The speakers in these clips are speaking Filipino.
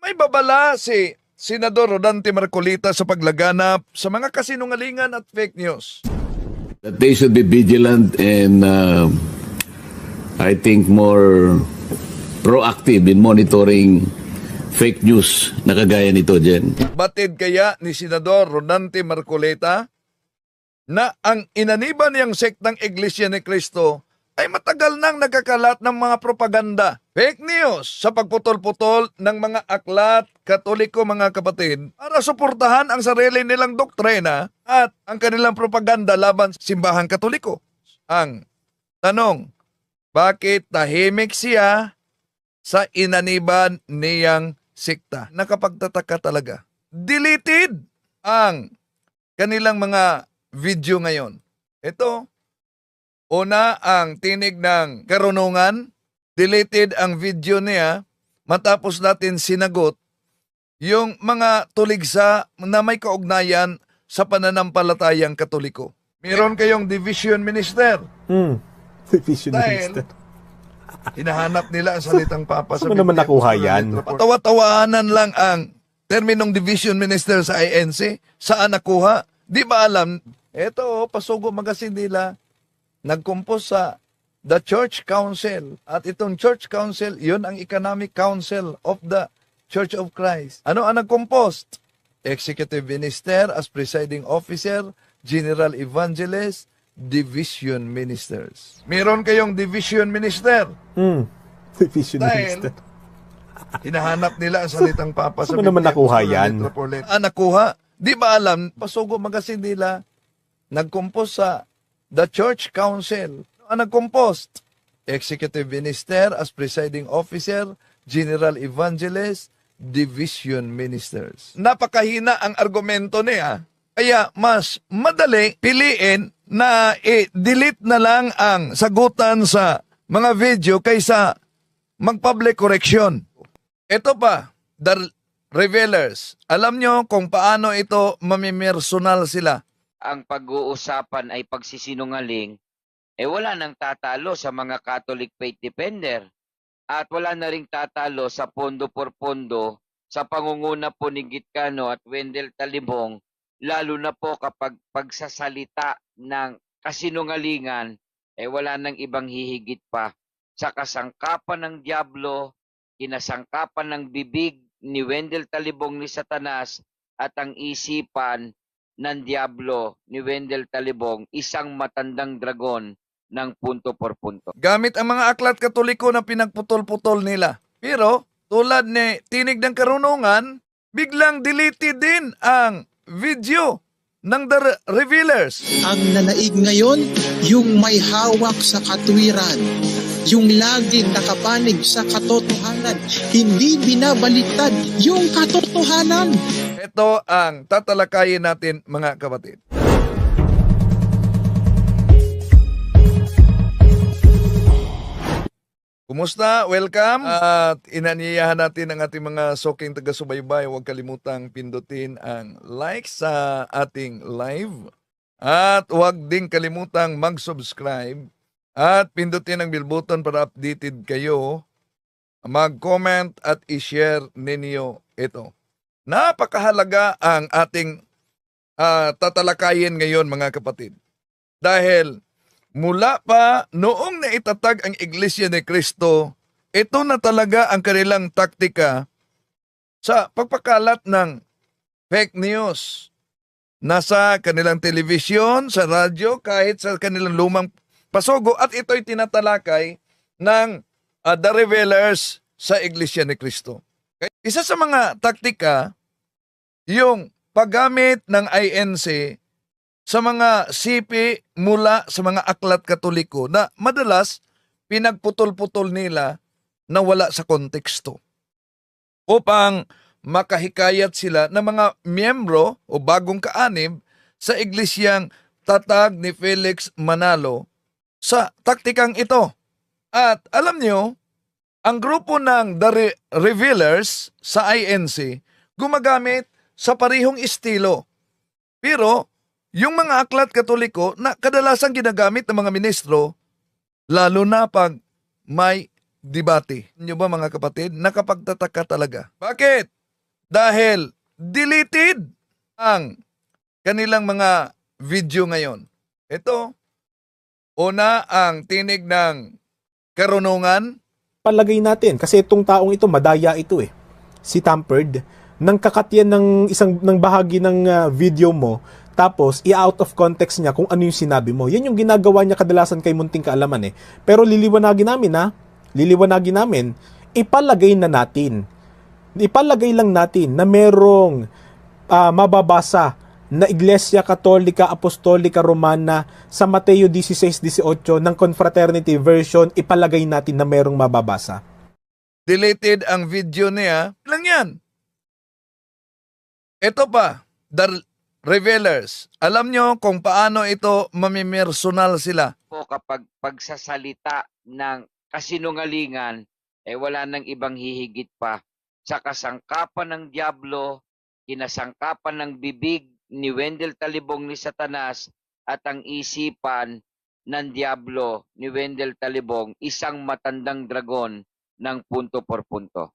May babala si Senador Rodante Marcolita sa paglaganap sa mga kasinungalingan at fake news. That they should be vigilant and I think more proactive in monitoring fake news na kagaya nito, Jen. Batid kaya ni Senador Rodante Marcolita na ang inaniban niyang sektang Iglesia ni Cristo ay matagal nang nagkakalat ng mga propaganda, fake news sa pagputol-putol ng mga aklat Katoliko, mga kapatid, para suportahan ang sarili nilang doktrina at ang kanilang propaganda laban sa simbahang Katoliko. Ang tanong, bakit tahimik siya sa inaniban niyang sekta? Nakapagtataka talaga. Deleted ang kanilang mga video ngayon. Ito, una ang tinig ng karunungan, deleted ang video niya matapos natin sinagot yung mga tuligsa na may kaugnayan sa pananampalatayang Katoliko. Meron kayong division minister. Division Dahil Minister. hinahanap nila ang salitang Papa sa Saan mo naman Biblia. nakuha yan? Patawa-tawanan lang ang terminong division minister sa INC. Saan nakuha? Di ba alam? Ito, Pasugo Magazine nila, nag-compose sa The Church Council. At itong Church Council, yun ang Economic Council of the Church of Christ. Ano ang nag-compose? Executive Minister as Presiding Officer, General Evangelist, Division Ministers. Meron kayong Division Minister. Division Dahil Minister. hinahanap nila ang salitang Papa sa Saan mo naman Biblia. nakuha yan? Nakuha? Di ba alam? Pasugo Magazine nila, nag-compose sa The Church Council. Ang nag-compose? Executive Minister as Presiding Officer, General Evangelist, Division Ministers. Napakahina ang argumento niya. Kaya mas madali piliin na i-delete na lang ang sagutan sa mga video kaysa mag-public correction. Ito pa, The Revealers. Alam nyo kung paano ito mamimersonal sila. Ang pag-uusapan ay pagsisinungaling, wala nang tatalo sa mga Catholic Faith Defender at wala na ring tatalo sa pondo por pondo sa pangunguna po ni Gitcano at Wendell Talibong, lalo na po kapag pagsasalita ng kasinungalingan, wala nang ibang hihigit pa sa kasangkapan ng Diablo, kinasangkapan ng bibig ni Wendell Talibong ni Satanas at ang isipan ng Diablo ni Wendell Talibong, isang matandang dragon ng punto por punto. Gamit ang mga aklat Katoliko na pinagputol-putol nila. Pero tulad ni Tinig ng Karunungan, biglang deleted din ang video ng The Revealers. Ang nanaig ngayon, yung may hawak sa katwiran, yung laging nakapanig sa katotohanan, hindi binabaliktad yung katotohanan. Ito ang tatalakayin natin, mga kapatid. Kumusta? Welcome. At inaniyahan natin ang ating mga soking taga-subaybay. Huwag kalimutang pindutin ang like sa ating live. At huwag ding kalimutang mag-subscribe. At pindutin ang bell button para updated kayo. Mag-comment at i-share ninyo ito. Napakahalaga ang ating tatalakayin ngayon, mga kapatid. Dahil mula pa noong naitatag ang Iglesia ni Cristo, ito na talaga ang kanilang taktika sa pagpakalat ng fake news. Nasa kanilang telebisyon, sa radyo, kahit sa kanilang lumang pasugo, at ito'y tinatalakay ng The Revealers sa Iglesia ni Cristo. Isa sa mga taktika, yung paggamit ng INC sa mga sipi mula sa mga aklat Katoliko na madalas pinagputol-putol nila na wala sa konteksto upang makahikayat sila ng mga miyembro o bagong kaanib sa iglesyang tatag ni Felix Manalo sa taktikang ito. At alam nyo, ang grupo ng The Revealers sa INC gumagamit sa parihong estilo. Pero yung mga aklat Katoliko na kadalasang ginagamit ng mga ministro, lalo na pag may debate. Nyo ba mga kapatid? Nakapagtataka talaga. Bakit? Dahil deleted ang kanilang mga video ngayon. Ito, una ang tinig ng karunungan. Palagay natin, kasi itong taong ito, madaya ito eh. Si Tampered, nang kakat yan ng bahagi ng video mo, tapos i-out of context niya kung ano yung sinabi mo. Yan yung ginagawa niya kadalasan kay Munting Kaalaman eh. Pero liliwanagin namin, ipalagay lang natin na merong mababasa na Iglesia Katolika Apostolika Romana sa Mateo 16:18 ng Confraternity Version, ipalagay natin na merong mababasa. Deleted ang video niya. Lang yan. Ito pa, The Revealers. Alam nyo kung paano ito mamimersonal sila. Po kapag pagsasalita ng kasinungalingan, wala nang ibang hihigit pa sa kasangkapan ng Diablo, kinasangkapan ng bibig ni Wendell Talibong ni Satanas at ang isipan ng Diablo ni Wendell Talibong, isang matandang dragon ng punto por punto.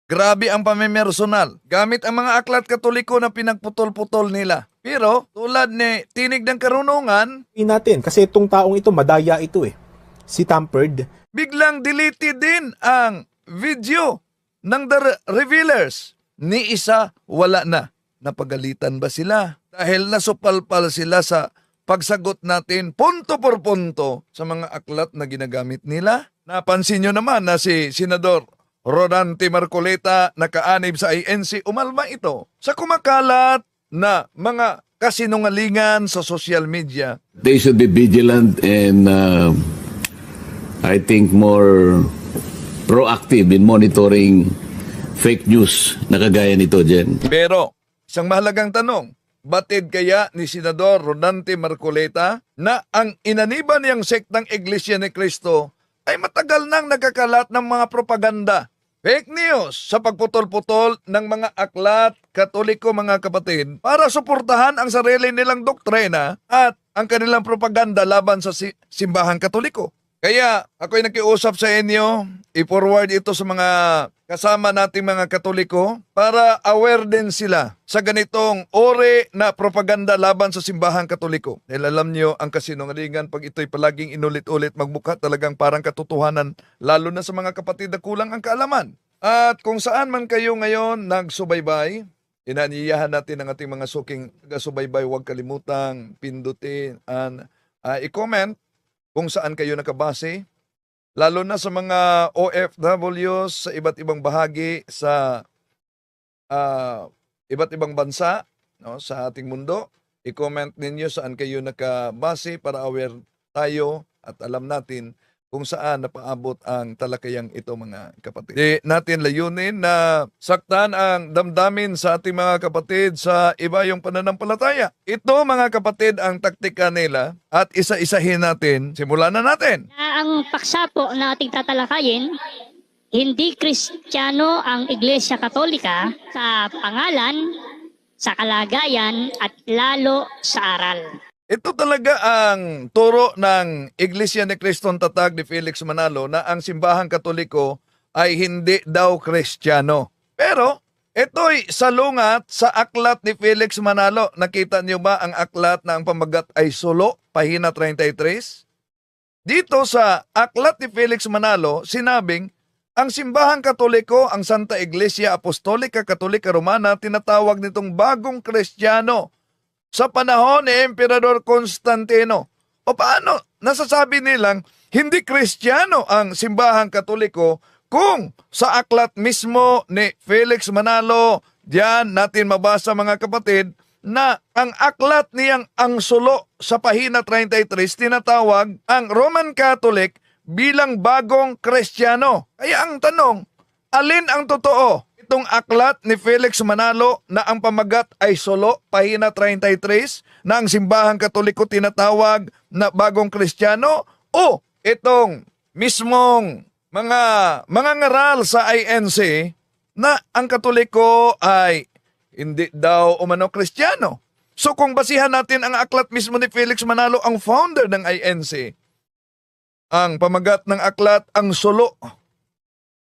Grabe ang pamimersonal. Gamit ang mga aklat katoliko na pinagputol-putol nila. Pero tulad ni Tinig ng Karunungan, Natin, kasi itong taong ito, madaya ito eh. Si Tampered, biglang deleted din ang video ng The Revealers. Ni isa, wala na. Napagalitan ba sila? Dahil nasupalpal sila sa pagsagot natin punto por punto sa mga aklat na ginagamit nila. Napansin nyo naman na si Senador Rodante Marcoleta nakaanib sa INC, umalma ito sa kumakalat na mga kasinungalingan sa social media. They should be vigilant and I think more proactive in monitoring fake news na kagaya nito, Jen. Pero, isang mahalagang tanong, batid kaya ni Senador Rodante Marcoleta na ang inaniban niyang sektang Iglesia ni Cristo ay matagal nang nagkakalat ng mga propaganda, fake news sa pagputol-putol ng mga aklat katoliko, mga kapatid, para suportahan ang sarili nilang doktrina at ang kanilang propaganda laban sa simbahang katoliko. Kaya ako'y nakiusap sa inyo, i-forward ito sa mga kasama nating mga katoliko para aware din sila sa ganitong uri na propaganda laban sa simbahang katoliko. Dahil alam nyo, ang kasinungalingan, pag ito'y palaging inulit-ulit, magmukha talagang parang katotohanan, lalo na sa mga kapatid na kulang ang kaalaman. At kung saan man kayo ngayon nagsubaybay, inaniyahan natin ang ating mga suking taga-subaybay, huwag kalimutang pindutin and i-comment kung saan kayo nakabase, lalo na sa mga OFWs sa iba't ibang bahagi sa iba't ibang bansa, no, sa ating mundo. I-comment ninyo saan kayo nakabase para aware tayo at alam natin kung saan napaabot ang talakayang ito, mga kapatid. Di natin layunin na saktan ang damdamin sa ating mga kapatid sa iba yung pananampalataya. Ito, mga kapatid, ang taktika nila at isa-isahin natin. Simulan na natin. Ang paksa po na ating tatalakayin, hindi Kristiyano ang Iglesia Katolika sa pangalan, sa kalagayan at lalo sa aral. Ito talaga ang turo ng Iglesia ni Criston Tatag ni Felix Manalo na ang simbahang katoliko ay hindi daw Kristiyano. Pero ito'y salungat sa aklat ni Felix Manalo. Nakita niyo ba ang aklat na ang pamagat ay sulo, pahina 33? Dito sa aklat ni Felix Manalo, sinabing ang simbahang katoliko, ang Santa Iglesia Apostolika Katolika Romana, tinatawag nitong bagong Kristiyano sa panahon ni Emperador Constantino. O paano nasasabi nilang hindi Kristiyano ang simbahang katoliko kung sa aklat mismo ni Felix Manalo, diyan natin mabasa, mga kapatid, na ang aklat niyang ang sulo sa pahina 33 tinatawag ang Roman Catholic bilang bagong Kristiyano. Kaya ang tanong, alin ang totoo? Itong aklat ni Felix Manalo na ang pamagat ay sulo, pahina 33, na ang simbahang katoliko tinatawag na bagong Kristiyano, o itong mismong mga ngaral sa INC na ang katoliko ay hindi daw umano Kristiyano. So kung basihan natin ang aklat mismo ni Felix Manalo, ang founder ng INC, Ang pamagat ng aklat, ang sulo.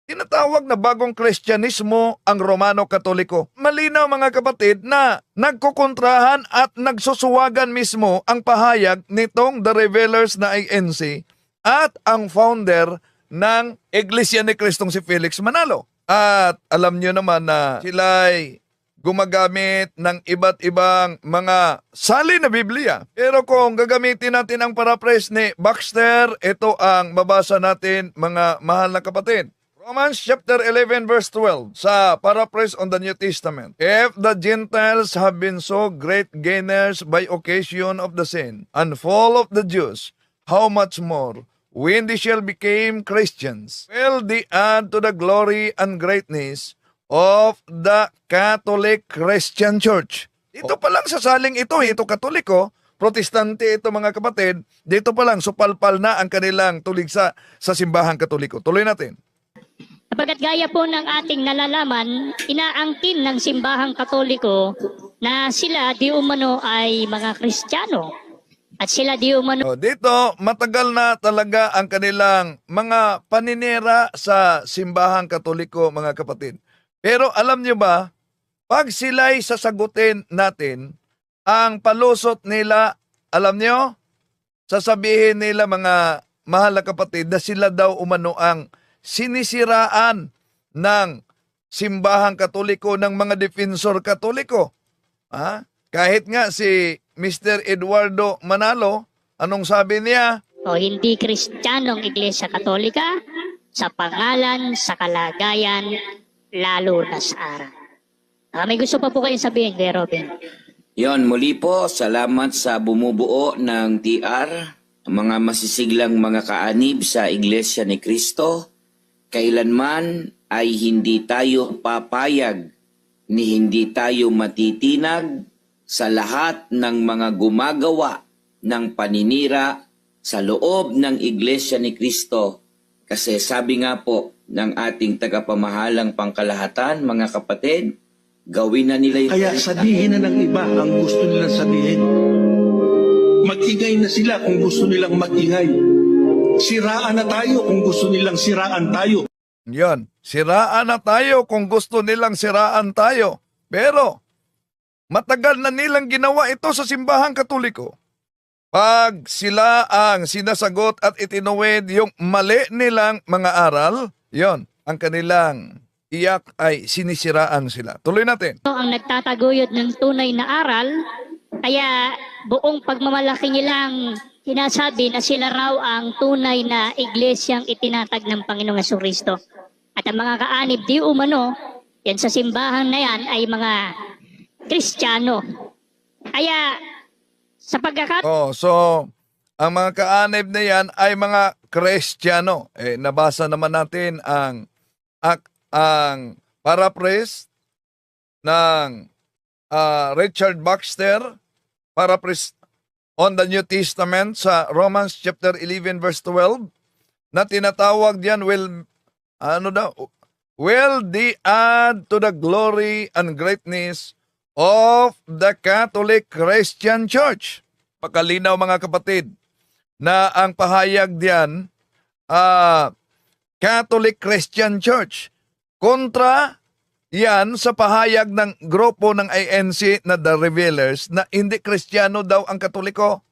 Tinatawag na bagong Kristyanismo ang Romano Katoliko. Malinaw mga kapatid na nagkukontrahan at nagsusuwagan mismo ang pahayag nitong The Revelers na INC at ang founder ng Iglesia ni Cristong si Felix Manalo. At alam nyo naman na sila'y gumagamit ng iba't ibang mga sali na Biblia. Pero kung gagamitin natin ang paraphrase ni Baxter, ito ang mabasa natin mga mahal na kapatid. Romans chapter 11 verse 12 sa paraphrase on the New Testament. If the Gentiles have been so great gainers by occasion of the sin and fall of the Jews, how much more when they shall become Christians will they add to the glory and greatness of the Catholic Christian Church. Ito pa lang sa saling ito Katoliko, Protestante ito mga kapatid, dito pa lang supalpal na ang kanilang tuligsa sa simbahang Katoliko. Tuloy natin. Sapagat gaya po ng ating nalalaman, inaangkin ng simbahang Katoliko na sila di umano ay mga Kristiyano. At sila di umano Dito, matagal na talaga ang kanilang mga paninira sa simbahang Katoliko mga kapatid. Pero alam nyo ba, pag sila'y sasagutin natin, ang palusot nila, alam nyo, sasabihin nila mga mahal na kapatid na sila daw umano ang sinisiraan ng simbahang Katoliko ng mga defensor Katoliko. Kahit nga si Mr. Eduardo Manalo, anong sabi niya? o hindi Kristiyanong Iglesia Katolika sa pangalan, sa kalagayan, lalo na sa aral. May gusto pa po kayong sabihin, Kuya Robin? Yon, muli po, salamat sa bumubuo ng TR, mga masisiglang mga kaanib sa Iglesia ni Cristo. Kailanman ay hindi tayo papayag ni hindi tayo matitinag sa lahat ng mga gumagawa ng paninira sa loob ng Iglesia ni Cristo. Kasi sabi nga po ng ating tagapamahalang pangkalahatan, mga kapatid, gawin na nila yung Kaya sabihin na ng iba ang gusto nilang sabihin. Mag-ingay na sila kung gusto nilang mag-ingay. Siraan na tayo kung gusto nilang siraan tayo. Yan, siraan na tayo kung gusto nilang siraan tayo. Pero, matagal na nilang ginawa ito sa simbahang Katoliko. Pag sila ang sinasagot at itinuwid yung mali nilang mga aral, yon, ang kanilang iyak ay sinisiraan sila. Tuloy natin. Ang nagtataguyod ng tunay na aral, kaya buong pagmamalaki nilang sinasabi na sila raw ang tunay na iglesyang itinatag ng Panginoong Jesucristo. At ang mga kaanib di umano, yan sa simbahan na yan ay mga Kristiyano. Kaya sa pagkakataon, So, ang mga kaanib na yan ay mga Kristiyano. Nabasa naman natin ang paraphrase ng Richard Baxter, paraphrase on the New Testament sa Romans chapter 11 verse 12 na tinatawag diyan will they add to the glory and greatness of the Catholic Christian Church. Pakalinaw mga kapatid na ang pahayag diyan Catholic Christian Church. Kontra yan sa pahayag ng grupo ng INC na The Revelers na hindi Kristiyano daw ang Katoliko.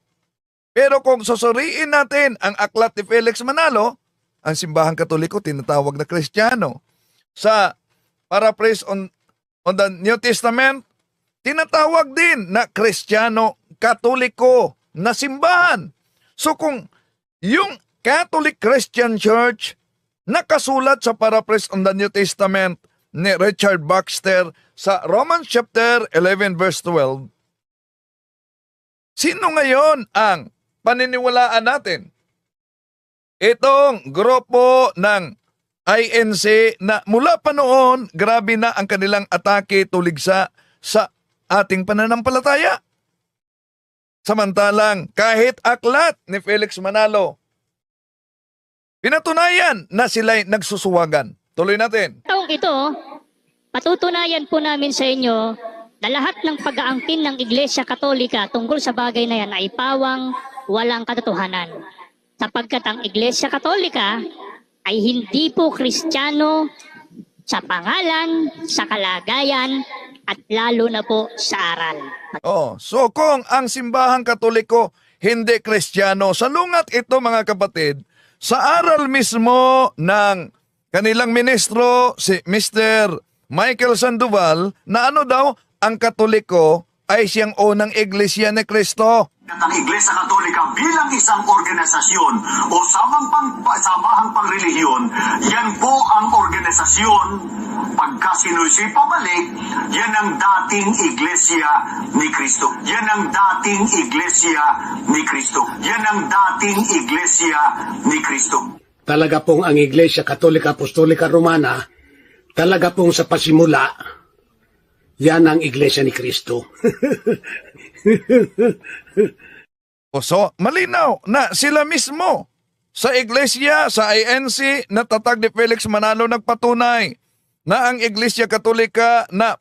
Pero kung susuriin natin ang aklat ni Felix Manalo, ang simbahang Katoliko tinatawag na Kristiyano. Sa paraphrase on the New Testament, tinatawag din na Kristiyano Katoliko na simbahan. So kung yung Catholic Christian Church nakasulat sa paraphrase on the New Testament ni Richard Baxter sa Romans chapter 11 verse 12, sino ngayon ang paniniwalaan natin? Itong grupo ng INC na mula pa noon, grabe na ang kanilang atake tuligsa sa ating pananampalataya. Samantalang kahit aklat ni Felix Manalo, pinatunayan na sila'y nagsusuwagan. Tuloy natin. taong ito, patutunayan po namin sa inyo na lahat ng pag-aangkin ng Iglesia Katolika tungkol sa bagay na yan ay pawang walang katotohanan. sapagkat ang Iglesia Katolika ay hindi po Kristiyano sa pangalan, sa kalagayan, at lalo na po sa aral. So kung ang simbahang Katoliko hindi Kristiyano, salungat ito mga kapatid, sa aral mismo ng kanilang ministro, si Mr. Michael Sandoval, na ano daw, ang Katoliko ay siyang unang iglesia ni Kristo. At ang Iglesia Katolika bilang isang organisasyon o samahang pangrelihiyon, yan po ang organisasyon. Pagka sinusi pabalik, yan ang dating Iglesia ni Kristo. Yan ang dating Iglesia ni Kristo. Yan ang dating Iglesia ni Kristo. Talaga pong ang Iglesia Katolika Apostolika Romana, talaga pong sa pasimula, yan ang Iglesia ni Kristo. So, malinaw na sila mismo sa iglesia, sa INC, na tatag ni Felix Manalo nagpatunay na ang Iglesia Katolika na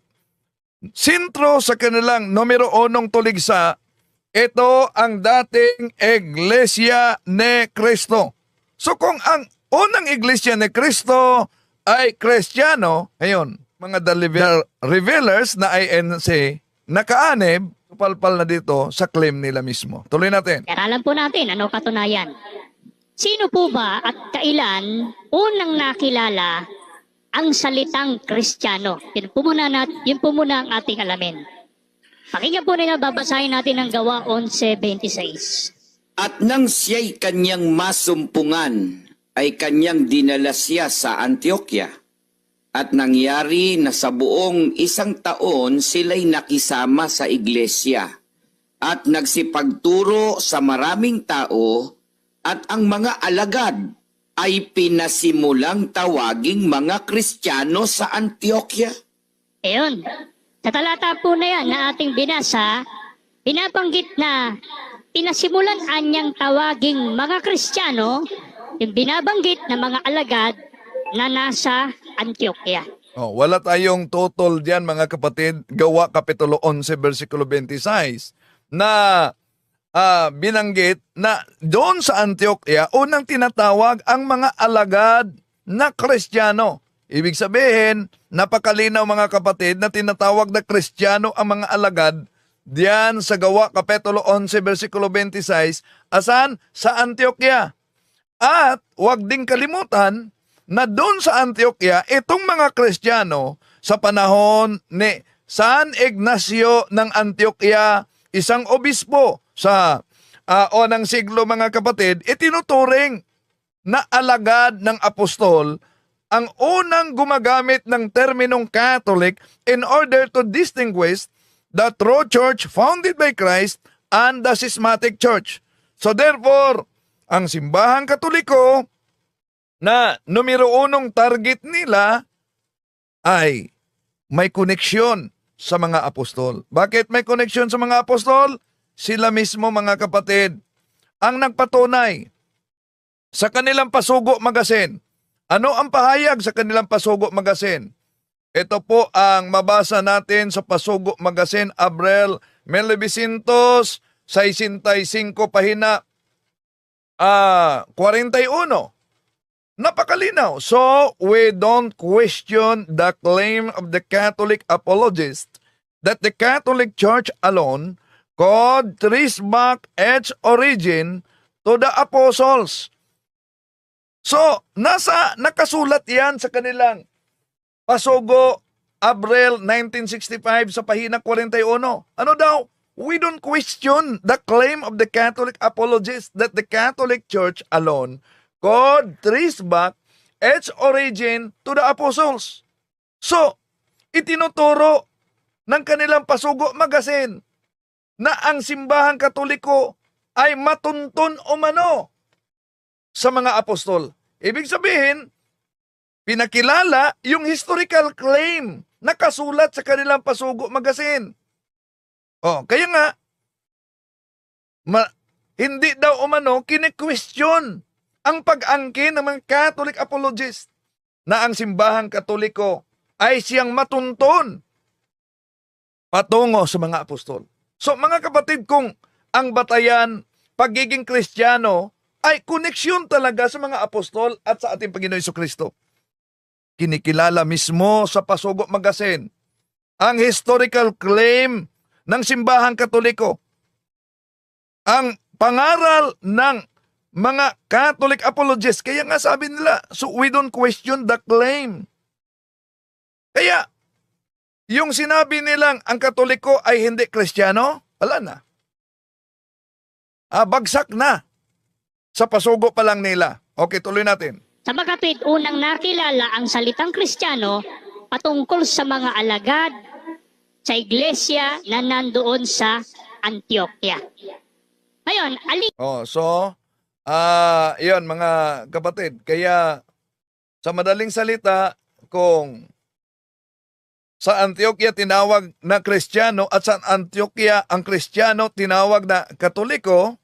sentro sa kanilang numero 1 tuligsa, ito ang dating Iglesia ni Kristo. So kung ang unang Iglesia ni Kristo ay Kristiyano, ayun, mga revealers na INC, nakaanib, palpal na dito sa claim nila mismo. Tuloy natin. Aralan po natin ano katunayan. Sino po ba at kailan unang nakilala ang salitang Kristiyano? Yun po muna ang ating alamin. Pakinggan po nila, babasahin natin ang Gawa 11:26. At nang siya'y kanyang masumpungan, ay kanyang dinala siya sa Antioquia. At nangyari na sa buong 1 taon sila'y nakisama sa iglesia at nagsipagturo sa maraming tao, at ang mga alagad ay pinasimulang tawaging mga Kristiyano sa Antioquia. Ayun, sa talata po na yan na ating binasa, binabanggit na pinasimulan anyang tawaging mga Kristiyano, yung binabanggit na mga alagad na nasa Antioquia. Wala tayong total diyan mga kapatid. Gawa Kapitulo 11 versikulo 26 na binanggit na doon sa Antioquia unang tinatawag ang mga alagad na Kristiyano. Ibig sabihin, napakalinaw mga kapatid na tinatawag na Kristiyano ang mga alagad diyan sa Gawa Kapitulo 11 versikulo 26. Asan? Sa Antioquia. At huwag ding kalimutan na doon sa Antioquia, itong mga Kristiyano sa panahon ni San Ignacio ng Antioquia, isang obispo sa unang siglo mga kapatid, itinuturing na alagad ng apostol, ang unang gumagamit ng terminong Catholic in order to distinguish the true church founded by Christ and the schismatic church. So therefore, ang simbahang Katoliko na numero 1 target nila ay may koneksyon sa mga apostol. Bakit may koneksyon sa mga apostol? Sila mismo mga kapatid ang nagpatunay sa kanilang Pasugo Magazine. Ano ang pahayag sa kanilang Pasugo Magazine? Ito po ang mabasa natin sa Pasugo Magazine, Abril 1965, pahina 41. Napakalinaw. So, we don't question the claim of the Catholic apologists that the Catholic Church alone could trace back its origin to the apostles. So, nakasulat yan sa kanilang Pasugo, Abril 1965 sa pahina 41. Ano daw? We don't question the claim of the Catholic apologists that the Catholic Church alone could trace back its origin to the apostles. So, itinuturo ng kanilang Pasugo Magazine na ang simbahang Katoliko ay matuntun umano sa mga apostol. Ibig sabihin, pinakilala yung historical claim na kasulat sa kanilang Pasugo Magazine. Kaya nga, hindi daw umano kine-question ang pag-angkin ng mga Catholic apologists na ang simbahang Katoliko ay siyang matuntun patungo sa mga apostol. So mga kapatid, kung ang batayan, pagiging Kristiyano ay koneksyon talaga sa mga apostol at sa ating Panginoon Jesucristo. Kinikilala mismo sa Pasugo Magazine ang historical claim ng simbahang Katoliko. Ang pangaral ng mga Catholic apologists, kaya nga sabi nila, so we don't question the claim. Kaya, yung sinabi nilang ang Katoliko ay hindi Kristiyano, wala na. Bagsak na. Sa pasugo pa lang nila. Okay, tuloy natin. Sa magkapit, unang nakilala ang salitang Kristiyano patungkol sa mga alagad sa iglesia na nandoon sa Antioquia. Ngayon, yun mga kapatid. Kaya, sa madaling salita, kung sa Antioquia tinawag na Kristiyano at sa Antioquia ang Kristiyano tinawag na Katoliko,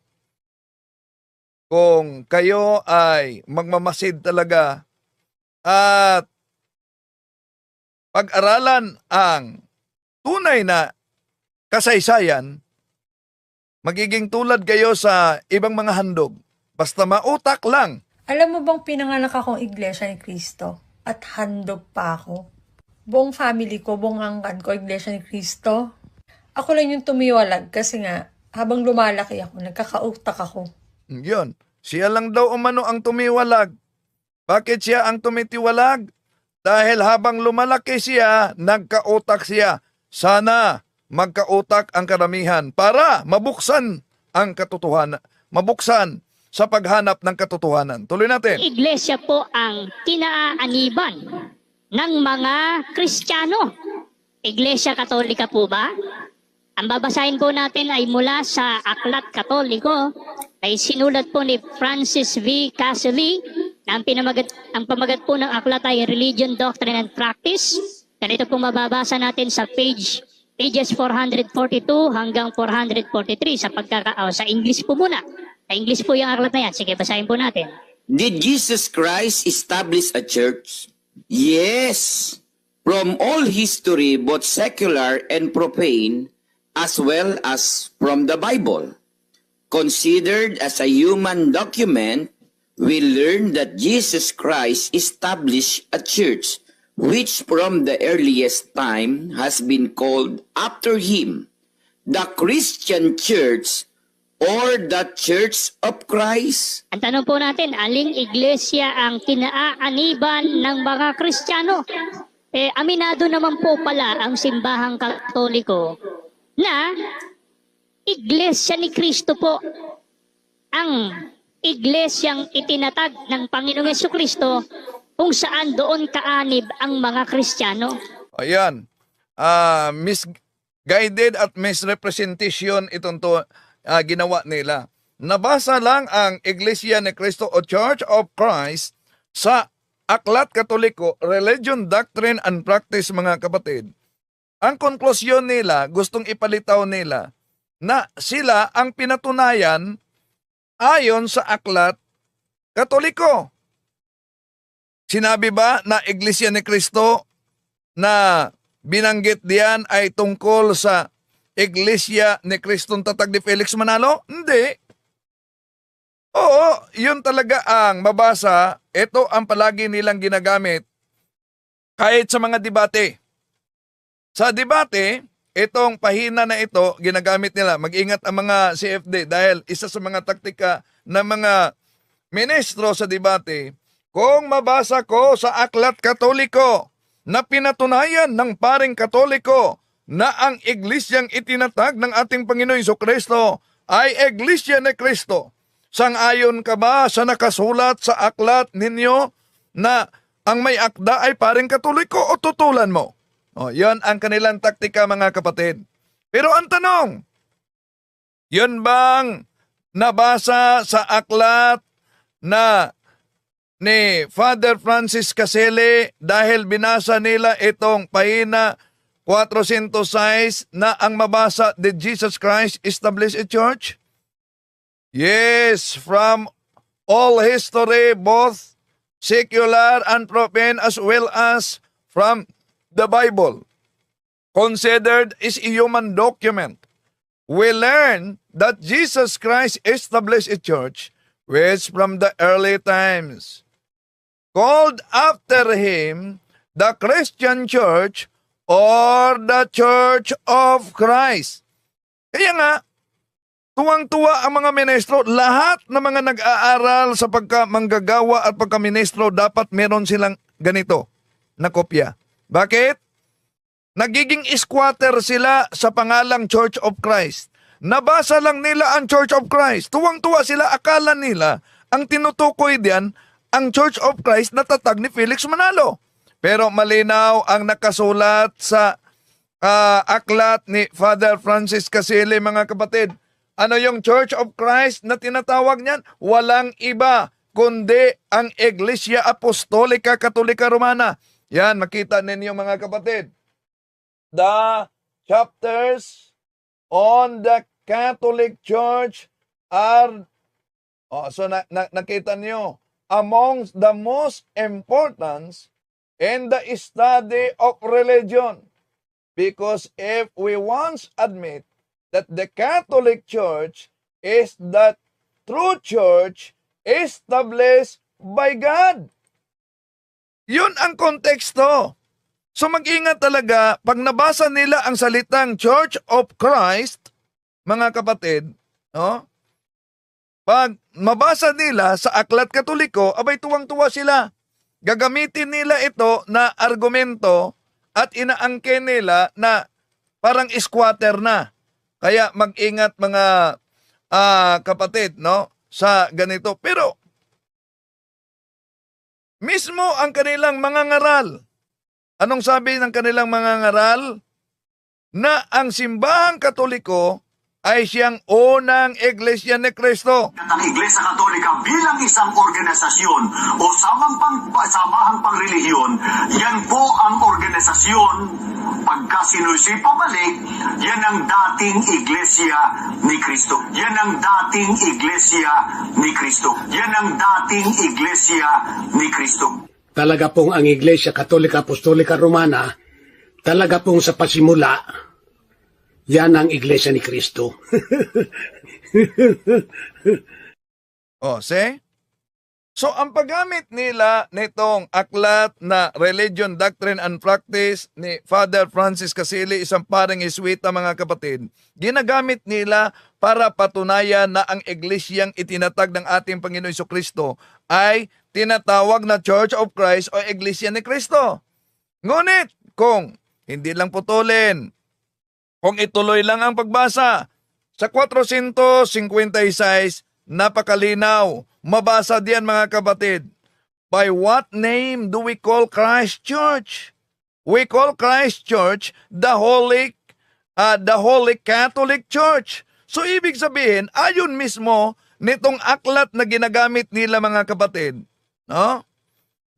kung kayo ay magmamasid talaga at pag-aralan ang tunay na kasaysayan, magiging tulad kayo sa ibang mga handog. Basta mautak lang. Alam mo bang pinanganak akong Iglesia ni Cristo at handog pa ako? Buong family ko, buong angkan ko, Iglesia ni Cristo. Ako lang yung tumiwalag kasi nga, habang lumalaki ako, nagkakautak ako. Yun. Siya lang daw umano ang tumiwalag. Bakit siya ang tumitiwalag? Dahil habang lumalaki siya, nagkautak siya. Sana magkautak ang karamihan para mabuksan ang katotohanan. Mabuksan sa paghanap ng katotohanan. Tuloy natin. iglesia po ang kinaaniban ng mga Kristiyano. Iglesia Katolika po ba? Ang babasahin po natin ay mula sa Aklat Katoliko, ay sinulat po ni Francis V. Caselli, na ang pamagat po ng aklat ay Religion, Doctrine, and Practice. Ganito po mababasa natin sa pages 442 hanggang 443 sa English po muna. Sa English po yung aklat na yan. Sige, basahin po natin. Did Jesus Christ establish a church? Yes. From all history, both secular and profane, as well as from the Bible. Considered as a human document, we learn that Jesus Christ established a church which from the earliest time has been called after him, the Christian Church or the Church of Christ. Ang tanong po natin, aling iglesia ang kinaaniban ng mga Kristiyano? Aminado naman po pala ang simbahang Katoliko na iglesia ni Kristo po ang iglesyang itinatag ng Panginoong Jesucristo kung saan doon kaanib ang mga Kristiyano. Ayan. Misguided at misrepresentation itong ginawa nila. Nabasa lang ang Iglesia ni Cristo o Church of Christ sa Aklat Katoliko, Religion, Doctrine, and Practice, mga kapatid. Ang konklusyon nila, gustong ipalitaw nila na sila ang pinatunayan ayon sa Aklat Katoliko. Sinabi ba na Iglesia ni Cristo na binanggit diyan ay tungkol sa Iglesia ni Cristong Tatag ni Felix Manalo? Hindi. Oo, yun talaga ang mabasa. Ito ang palagi nilang ginagamit kahit sa mga debate. Sa debate, itong pahina na ito, ginagamit nila. Mag-ingat ang mga CFD dahil isa sa mga taktika ng mga ministro sa debate, kung mabasa ko sa Aklat Katoliko na pinatunayan ng paring Katoliko na ang iglesyang itinatag ng ating Panginoon Jesucristo ay Iglesia ni Cristo, sang-ayon ka ba sa nakasulat sa aklat ninyo na ang may akda ay paring Katoliko o tutulan mo? Yan ang kanilang taktika, mga kapatid. Pero ang tanong, yun bang nabasa sa aklat na ni Father Francis Caselli dahil binasa nila itong pahina 406 na ang mabasa, did Jesus Christ establish a church? Yes, from all history, both secular and profane, as well as from the Bible, considered is a human document. We learn that Jesus Christ established a church which from the early times called after him the Christian Church or the Church of Christ. Kaya nga, tuwang-tuwa ang mga ministro, lahat ng mga nag-aaral sa pagkamanggagawa at pagkaministro, dapat meron silang ganito na kopya. Bakit? Nagiging squatter sila sa pangalang Church of Christ. Nabasa lang nila ang Church of Christ. Tuwang-tuwa sila, akala nila ang tinutukoy diyan ang Church of Christ na tatag ni Felix Manalo. Pero malinaw ang nakasulat sa aklat ni Father Francis Casile, mga kapatid. Ano yung Church of Christ na tinatawag niyan? Walang iba kundi ang Iglesia Apostolika Katolika Romana. Yan, makita ninyo mga kapatid. The chapters on the Catholic Church are, nakita niyo, amongst the most important in the study of religion. Because if we once admit that the Catholic Church is the true church established by God. Yun ang konteksto. So mag-ingat talaga, pag nabasa nila ang salitang Church of Christ, mga kapatid, no? Pag mabasa nila sa Aklat Katoliko, abay tuwang-tuwa sila. Gagamitin nila ito na argumento at inaangke nila na parang squatter na. Kaya mag-ingat mga kapatid, no, sa ganito. Pero mismo ang kanilang mga ngaral, anong sabi ng kanilang mga ngaral? Na ang simbahang Katoliko ay siyang unang Iglesia ni Cristo. At ang Iglesia Katolika bilang isang organisasyon o samahang pangrelihiyon, yan po ang organisasyon. Pagka sinusi pabalik, yan ang dating Iglesia ni Cristo. Yan ang dating Iglesia ni Cristo. Yan ang dating Iglesia ni Cristo. Talaga pong ang Iglesia Katolika Apostolika Romana, talaga pong sa pasimula, yan ang Iglesia ni Cristo. See? So, ang paggamit nila nitong aklat na Religion, Doctrine and Practice ni Father Francis Casile, isang paring Jesuita, mga kapatid, ginagamit nila para patunayan na ang iglesyang itinatag ng ating Panginoon Jesucristo ay tinatawag na Church of Christ o Iglesia ni Cristo. Ngunit, kung hindi lang putulin, kung ituloy lang ang pagbasa, sa 456, napakalinaw. Mabasa diyan, mga kapatid. By what name do we call Christ Church? We call Christ Church the Holy Catholic Church. So ibig sabihin, ayon mismo nitong aklat na ginagamit nila, mga kapatid, no?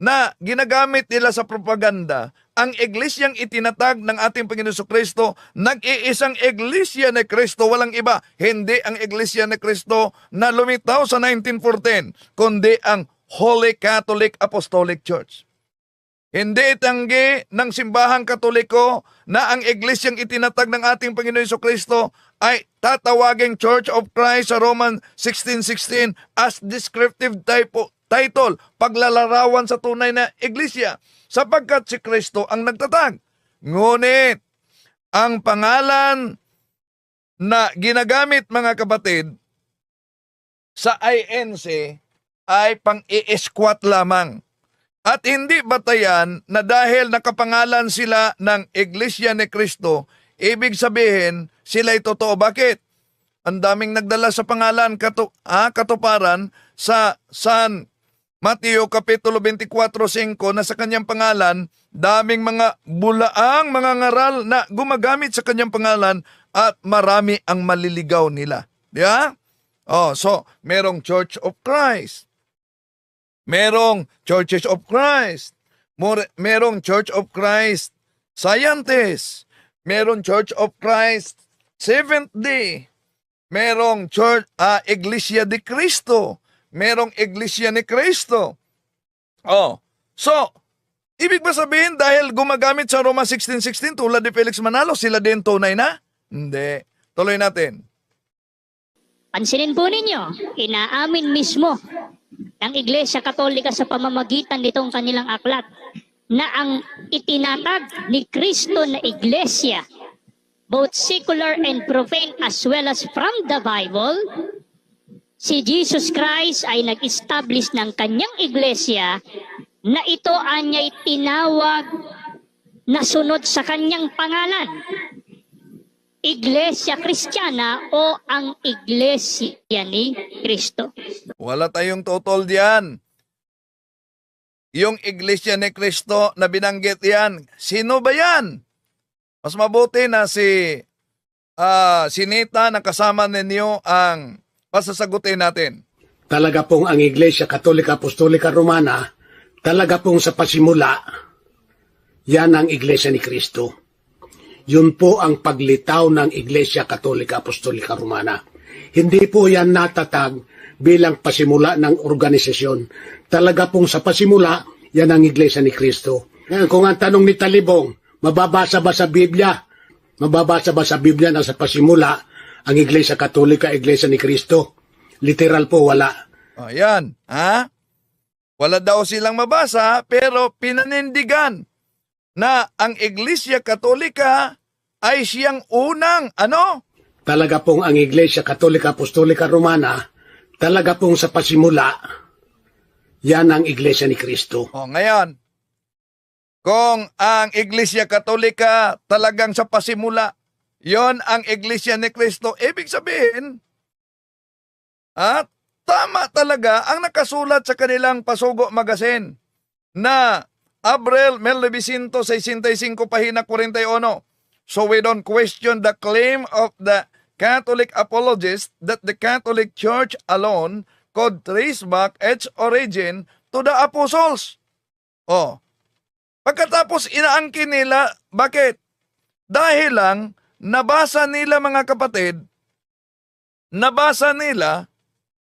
Na ginagamit nila sa propaganda, ang iglesyang itinatag ng ating Panginoon Jesucristo, nag-iisang iglesia ni Cristo, walang iba. Hindi ang iglesia ni Cristo na lumitaw sa 1914, kundi ang Holy Catholic Apostolic Church. Hindi itanggi ng simbahang Katoliko na ang iglesyang itinatag ng ating Panginoon Jesucristo ay tatawaging Church of Christ sa Roman 16:16 as descriptive title, paglalarawan sa tunay na iglesia, sapagkat si Kristo ang nagtatag. Ngunit, ang pangalan na ginagamit, mga kapatid, sa INC ay pang-i-squat lamang. At hindi batayan na dahil nakapangalan sila ng Iglesia ni Cristo, ibig sabihin sila'y totoo. Bakit? Ang daming nagdala sa pangalan katuparan sa San Mateo Kapitulo 24:5 na sa kanyang pangalan, daming mga bulaang mga ngaral na gumagamit sa kanyang pangalan at marami ang maliligaw nila. Yeah? So, merong Church of Christ. Merong Churches of Christ. Merong Church of Christ Scientists. Merong Church of Christ Seventh Day. Merong Church Iglesia de Cristo. Merong Iglesia ni Cristo. So, ibig ba sabihin dahil gumagamit sa Roma 16:16 tulad ni Felix Manalo, sila din tunay na? Hindi. Tuloy natin. Pansinin po ninyo, inaamin mismo ng Iglesia Katolika sa pamamagitan nitong kanilang aklat na ang itinatag ni Kristo na Iglesia, both secular and profane as well as from the Bible, si Jesus Christ ay nag-establish ng kanyang Iglesia na ito anya'y tinawag na sunod sa kanyang pangalan, Iglesia Kristiyana o ang Iglesia ni Kristo. Wala tayong tutol diyan. Yung Iglesia ni Kristo na binanggit yan, sino ba yan? Mas mabuti na si Sinita na kasama ninyo ang pasasagutin natin. Talaga pong ang Iglesia Katolika Apostolika Romana, talaga pong sa pasimula, yan ang Iglesia ni Kristo. Yun po ang paglitaw ng Iglesia Katolika Apostolika Romana. Hindi po yan natatag bilang pasimula ng organisasyon. Talaga pong sa pasimula, yan ang Iglesia ni Kristo. Kung ang tanong ni Talibong, mababasa ba sa Biblia? Mababasa ba sa Biblia na sa pasimula ang Iglesia Katolika, Iglesia ni Kristo? Literal po, wala. Ayan, ha? Wala daw silang mabasa, pero pinanindigan na ang Iglesia Katolika ay siyang unang, Talaga pong ang Iglesia Katolika Apostolika Romana, talaga pong sa pasimula, yan ang Iglesia ni Kristo. Ngayon, kung ang Iglesia Katolika talagang sa pasimula, yon ang Iglesia ni Kristo, ibig sabihin, tama talaga ang nakasulat sa kanilang Pasugo Magazine na Abril 1965, pahina 41. So we don't question the claim of the Catholic apologists that the Catholic Church alone could trace back its origin to the apostles. Pagkatapos inaangkin nila, bakit? Dahil lang nabasa nila, mga kapatid, nabasa nila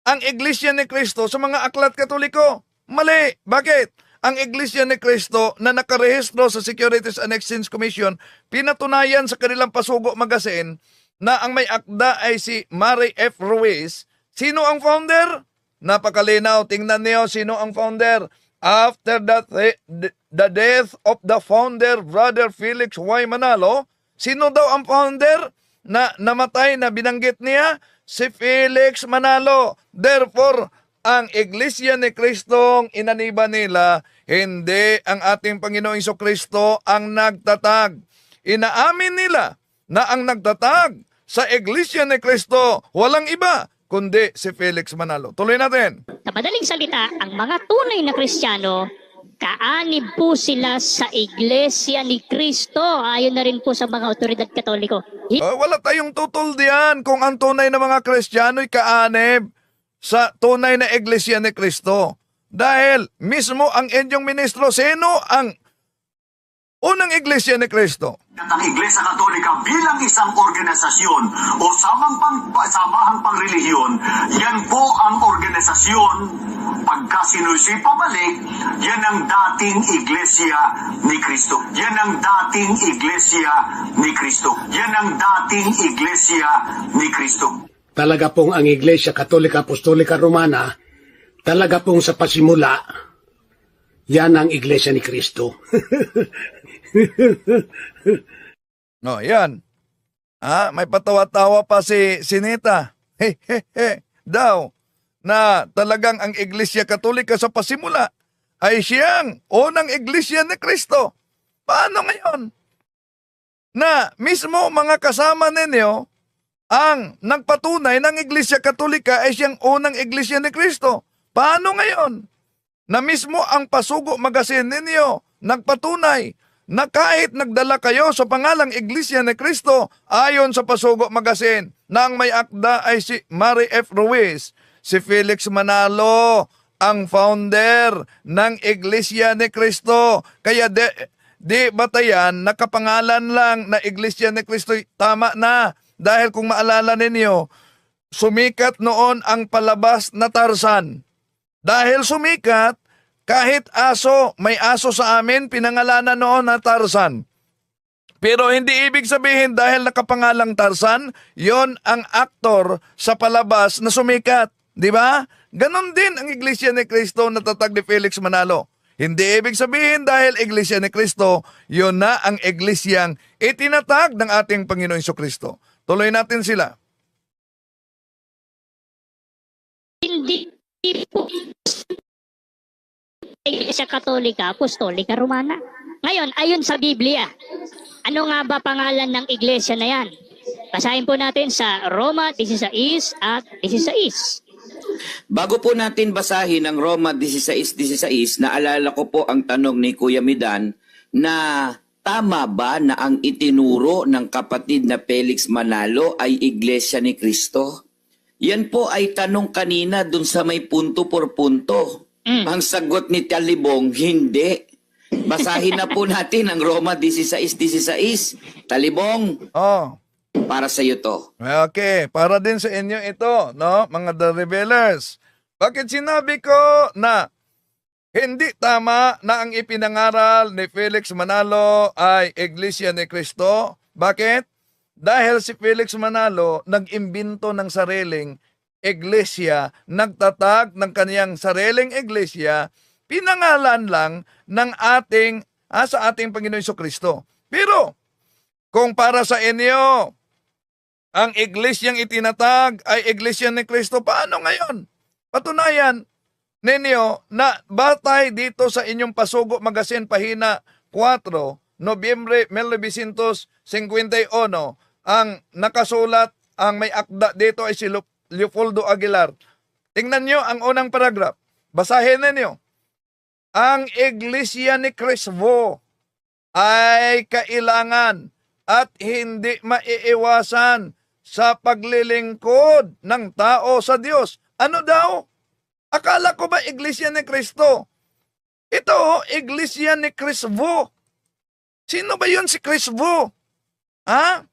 ang Iglesia ni Kristo sa mga aklat Katoliko. Mali. Bakit? Ang Iglesia ni Kristo na nakarehistro sa Securities and Exchange Commission, pinatunayan sa kanilang Pasugo Magazine na ang may akda ay si Mary F. Ruiz. Sino ang founder? Napakalinaw. Tingnan niyo sino ang founder. After the death of the founder, Brother Felix Y. Manalo, sino daw ang founder na namatay na binanggit niya? Si Felix Manalo. Therefore, ang Iglesia ni Kristong inaniba nila, hindi ang ating Panginoong Jesucristo ang nagtatag. Inaamin nila na ang nagtatag sa Iglesia ni Kristo walang iba kundi si Felix Manalo. Tuloy natin. Sa madaling salita, ang mga tunay na Kristiyano, kaanib po sila sa Iglesia ni Kristo. Ayon na rin po sa mga otoridad Katoliko. Wala tayong tutol diyan kung ang tunay na mga Kristiyano'y kaanib sa tunay na Iglesia ni Kristo. Dahil mismo ang inyong ministro, sino ang unang Iglesia ni Kristo? Ang Iglesia Katolika bilang isang organisasyon o samahang pangrelihiyon, yan po ang organisasyon pagka sinusi pabalik, yan ang dating Iglesia ni Kristo. Yan ang dating Iglesia ni Kristo. Yan ang dating Iglesia ni Kristo. Talaga pong ang Iglesia Katolika Apostolika Romana, talaga pong sa pasimula, yan ang Iglesia ni Kristo. Yan. May patawa-tawa pa si Sinita. Daw, na talagang ang Iglesia Katolika sa pasimula ay siyang unang Iglesia ni Kristo. Paano ngayon? Na mismo mga kasama ninyo, ang nagpatunay ng Iglesia Katolika ay siyang unang Iglesia ni Kristo. Paano ngayon? Na mismo ang Pasugo Magazine ninyo nagpatunay na kahit nagdala kayo sa pangalang Iglesia ni Kristo ayon sa Pasugo Magazine na ang may akda ay si Mary F. Ruiz, si Felix Manalo, ang founder ng Iglesia ni Kristo. Kaya di batayan, nakapangalan lang na Iglesia ni Kristo, tama na. Dahil kung maalala ninyo, sumikat noon ang palabas na Tarzan. Dahil sumikat, kahit aso, may aso sa amin, pinangalanan noon na Tarzan. Pero hindi ibig sabihin dahil nakapangalang Tarzan, yon ang aktor sa palabas na sumikat. Di ba? Ganon din ang Iglesia ni Cristo na tatag ni Felix Manalo. Hindi ibig sabihin dahil Iglesia ni Cristo, yon na ang iglesyang itinatag ng ating Panginoon Jesucristo. Tuloy natin sila. Hindi po Iglesia Katolika, Apostolika, Romana. Ngayon, ayon sa Biblia, ano nga ba pangalan ng iglesia na yan? Basahin po natin sa Roma 16 at 16. Bago po natin basahin ang Roma 16:16, naalala ko po ang tanong ni Kuya Midan na tama ba na ang itinuro ng kapatid na Felix Manalo ay Iglesia ni Cristo? Yan po ay tanong kanina dun sa may punto por punto. Ang sagot ni Talibong, hindi. Basahin na po natin ang Roma 16:16. Talibong, para sa iyo to. Okay, para din sa inyo ito, no, mga The Rebellers. Bakit sinabi ko na hindi tama na ang ipinangaral ni Felix Manalo ay Iglesia ni Cristo? Bakit? Dahil si Felix Manalo nag-imbento ng sariling iglesia, nagtatag ng kaniyang sariling iglesia, pinangalan lang ng sa ating Panginoon Jesucristo. Pero kung para sa inyo ang iglesyang itinatag ay Iglesia ni Cristo, paano ngayon? Patunayan ninyo na batay dito sa inyong Pasugo Magazine pahina 4, Nobyembre 1951, ang nakasulat, ang may akda dito ay si Leopoldo Aguilar. Tingnan nyo ang unang paragraph. Basahin ninyo. Ang Iglesia ni Cristo ay kailangan at hindi maiiwasan sa paglilingkod ng tao sa Diyos. Ano daw? Akala ko ba Iglesia ni Cristo? Ito, Iglesia ni Cristo. Sino ba yun si Cristo? Ha?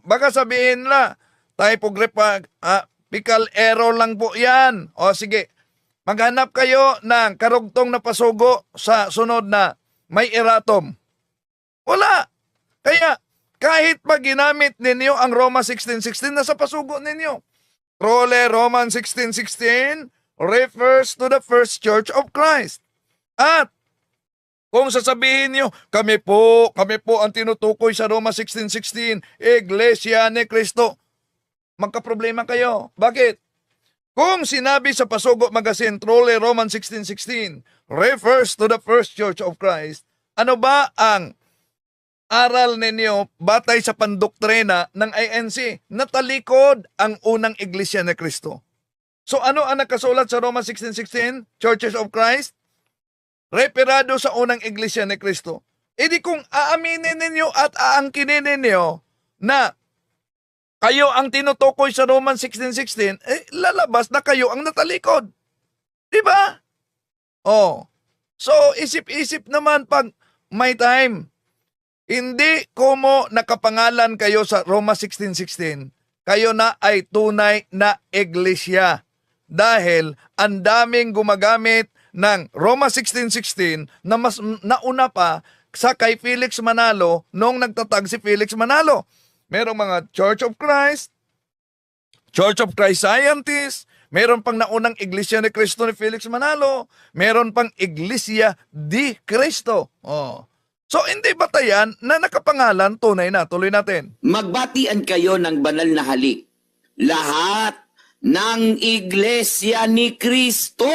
Baka sabihin na, typographical error lang po yan. Sige, maghanap kayo ng karugtong na pasugo sa sunod na may erratum. Wala. Kaya, kahit pag ginamit ninyo ang Roma 16:16 na sa pasugo ninyo, Role Roman 16:16 refers to the first church of Christ. At kung sasabihin nyo, kami po ang tinutukoy sa Roma 16:16, Iglesia ni Cristo, magkaproblema kayo. Bakit? Kung sinabi sa Pasugo Magazine, Role Roman 16:16 refers to the first church of Christ, ano ba ang aral ninyo batay sa pandoktrina ng INC na talikod ang unang Iglesia ni Cristo? So ano ang nakasulat sa Roma 16:16, Churches of Christ? Referado sa unang Iglesia ni Cristo. E di kung aaminin ninyo at aangkinin ninyo na kayo ang tinutukoy sa Roman 16:16, lalabas na kayo ang natalikod. Diba? So isip-isip naman pag may time. Hindi kumo nakapangalan kayo sa Roma 16:16, kayo na ay tunay na iglesia. Dahil ang daming gumagamit ng Roma 16:16 na mas nauna pa sa kay Felix Manalo nung nagtatag si Felix Manalo. Merong mga Church of Christ Scientists, meron pang naunang Iglesia ni Cristo ni Felix Manalo, meron pang Iglesia di Cristo. So, hindi batayan na nakapangalan, tunay na. Tuloy natin. Magbatian kayo ng banal na halik. Lahat ng Iglesia ni Cristo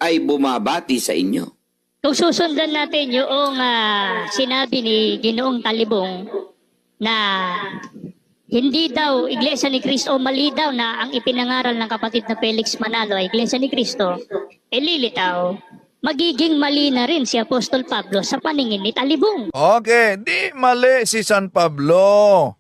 ay bumabati sa inyo. Kung susundan natin yung sinabi ni Ginoong Talibong na hindi daw Iglesia ni Cristo, mali daw na ang ipinangaral ng kapatid na Felix Manalo ay Iglesia ni Cristo, lilitaw, magiging mali na rin si Apostol Pablo sa paningin ni Talibong. Okay, di mali si San Pablo.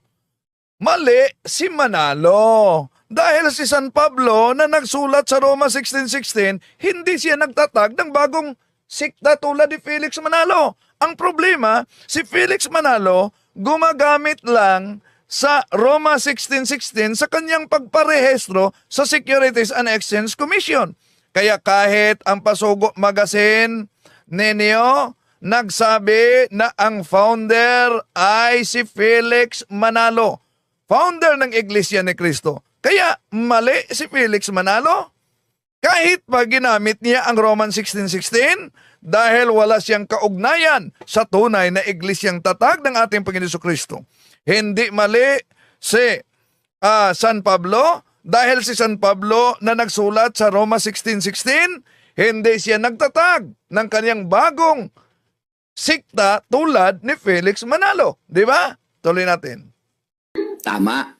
Mali si Manalo. Dahil si San Pablo na nagsulat sa Roma 16:16, hindi siya nagtatag ng bagong sikta tulad ni Felix Manalo. Ang problema, si Felix Manalo gumagamit lang sa Roma 16:16 sa kanyang pagparehistro sa Securities and Exchange Commission. Kaya kahit ang Pasugo Magazine ninyo nagsabi na ang founder ay si Felix Manalo. Founder ng Iglesia ni Cristo. Kaya mali si Felix Manalo. Kahit pa ginamit niya ang Romans 16:16 dahil wala siyang kaugnayan sa tunay na iglesyang tatag ng ating Panginoon Kristo. Hindi mali si San Pablo dahil si San Pablo na nagsulat sa Roma 16:16, hindi siya nagtatag ng kanyang bagong sikta tulad ni Felix Manalo. Di ba? Tuloy natin. Tama.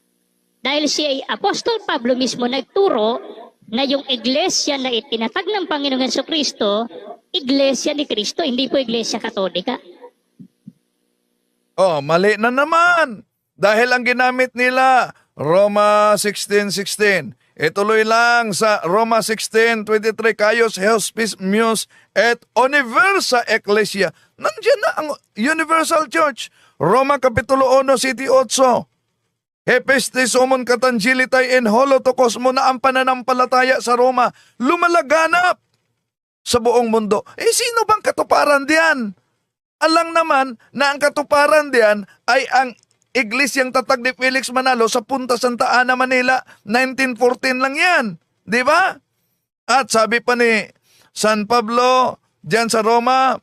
Dahil si Apostol Pablo mismo nagturo na yung iglesia na itinatag ng Panginoong Jesucristo, iglesia ni Cristo, hindi po iglesia katolika. Oh, mali na naman. Dahil ang ginamit nila, Roma 16:16. Ituloy lang sa Roma 16:23, Kaios, Hospis, Muse, et Universa Ecclesia. Nandiyan na ang Universal Church. Roma Kapitulo 1, City 8. Hepestis umon katangilitay en holotokos mo na ang pananampalataya sa Roma lumalaganap sa buong mundo. Sino bang katuparan diyan? Alang naman na ang katuparan diyan ay ang Iglesyang tatag ni Felix Manalo sa Punta Santa Ana, Manila, 1914 lang yan. Di ba? At sabi pa ni San Pablo diyan sa Roma,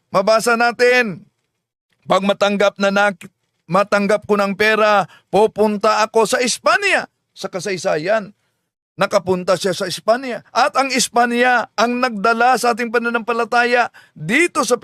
mabasa natin, pag matanggap ko ng pera, pupunta ako sa Espanya. Sa kasaysayan, nakapunta siya sa Espanya. At ang Espanya ang nagdala sa ating pananampalataya dito sa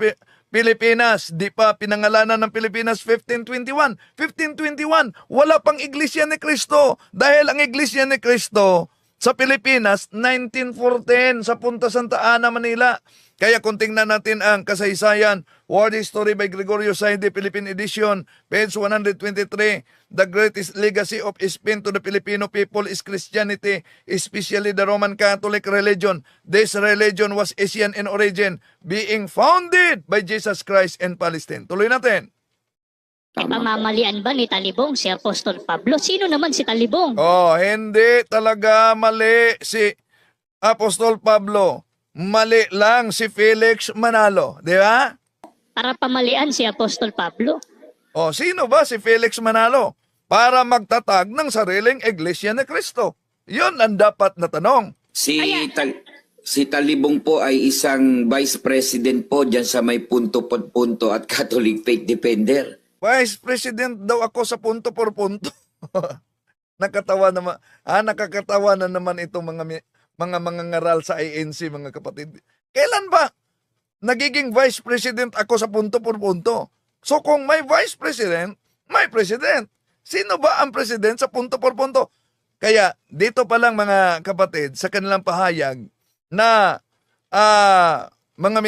Pilipinas. Di pa pinangalanan ng Pilipinas 1521. 1521, wala pang Iglesia ni Cristo. Dahil ang Iglesia ni Cristo sa Pilipinas, 1914 sa Punta Santa Ana, Manila. Kaya kung tingnan natin ang kasaysayan, World History by Gregorio Saide, Philippine Edition, page 123, the greatest legacy of Spain to the Filipino people is Christianity, especially the Roman Catholic religion. This religion was Asian in origin, being founded by Jesus Christ in Palestine. Tuloy natin. May pamamalian ba ni Talibong si Apostol Pablo? Sino naman si Talibong? Hindi talaga mali si Apostol Pablo. Mali lang si Felix Manalo, di ba? Para pamalian si Apostol Pablo. Sino ba si Felix Manalo? Para magtatag ng sariling Iglesia ni Cristo. Yun ang dapat na tanong. Si Talibong po ay isang vice president po dyan sa may punto por punto at Catholic Faith Defender. Vice President daw ako sa punto por punto. Nakakatawa na naman itong mga ngaral sa ANC, mga kapatid. Kailan ba nagiging Vice President ako sa punto por punto? So kung may Vice President, may President. Sino ba ang President sa punto por punto? Kaya dito pa lang mga kapatid, sa kanilang pahayag na mga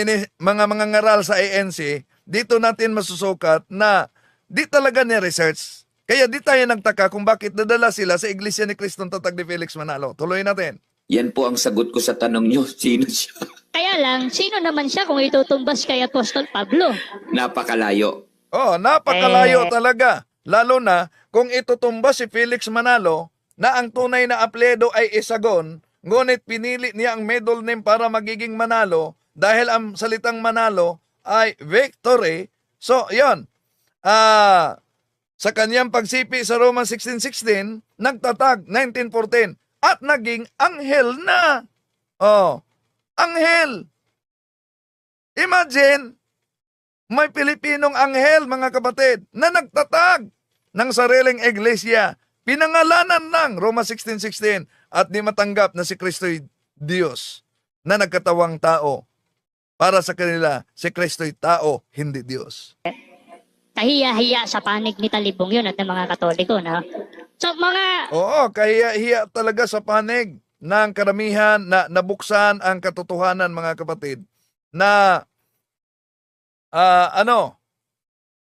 ngaral sa ANC, dito natin masusukat na di talaga ni-research. Kaya di tayo nagtaka kung bakit nadala sila sa Iglesia ni Cristo tatag ni Felix Manalo. Tuloy natin. Yan po ang sagot ko sa tanong nyo. Sino siya? Kaya lang, sino naman siya kung itutumbas kay Apostol Pablo? Napakalayo. Napakalayo talaga. Lalo na kung itutumbas si Felix Manalo na ang tunay na apelyido ay Isagon, ngunit pinili niya ang middle name para magiging Manalo dahil ang salitang Manalo ay victory. So, yon. Sa kanyang pagsipi sa Roma 16:16, nagtatag 1914 at naging anghel na. Anghel. Imagine, may Pilipinong anghel, mga kapatid, na nagtatag ng sariling iglesia. Pinangalanan lang Roma 16:16 at di matanggap na si Kristo'y Diyos na nagkatawang tao. Para sa kanila, si Kristo'y tao, hindi Diyos. Kahiya-hiya sa panig ni Talibong yun at ng mga Katoliko, no? So, kahiya-hiya talaga sa panig ng karamihan na nabuksan ang katotohanan, mga kapatid, na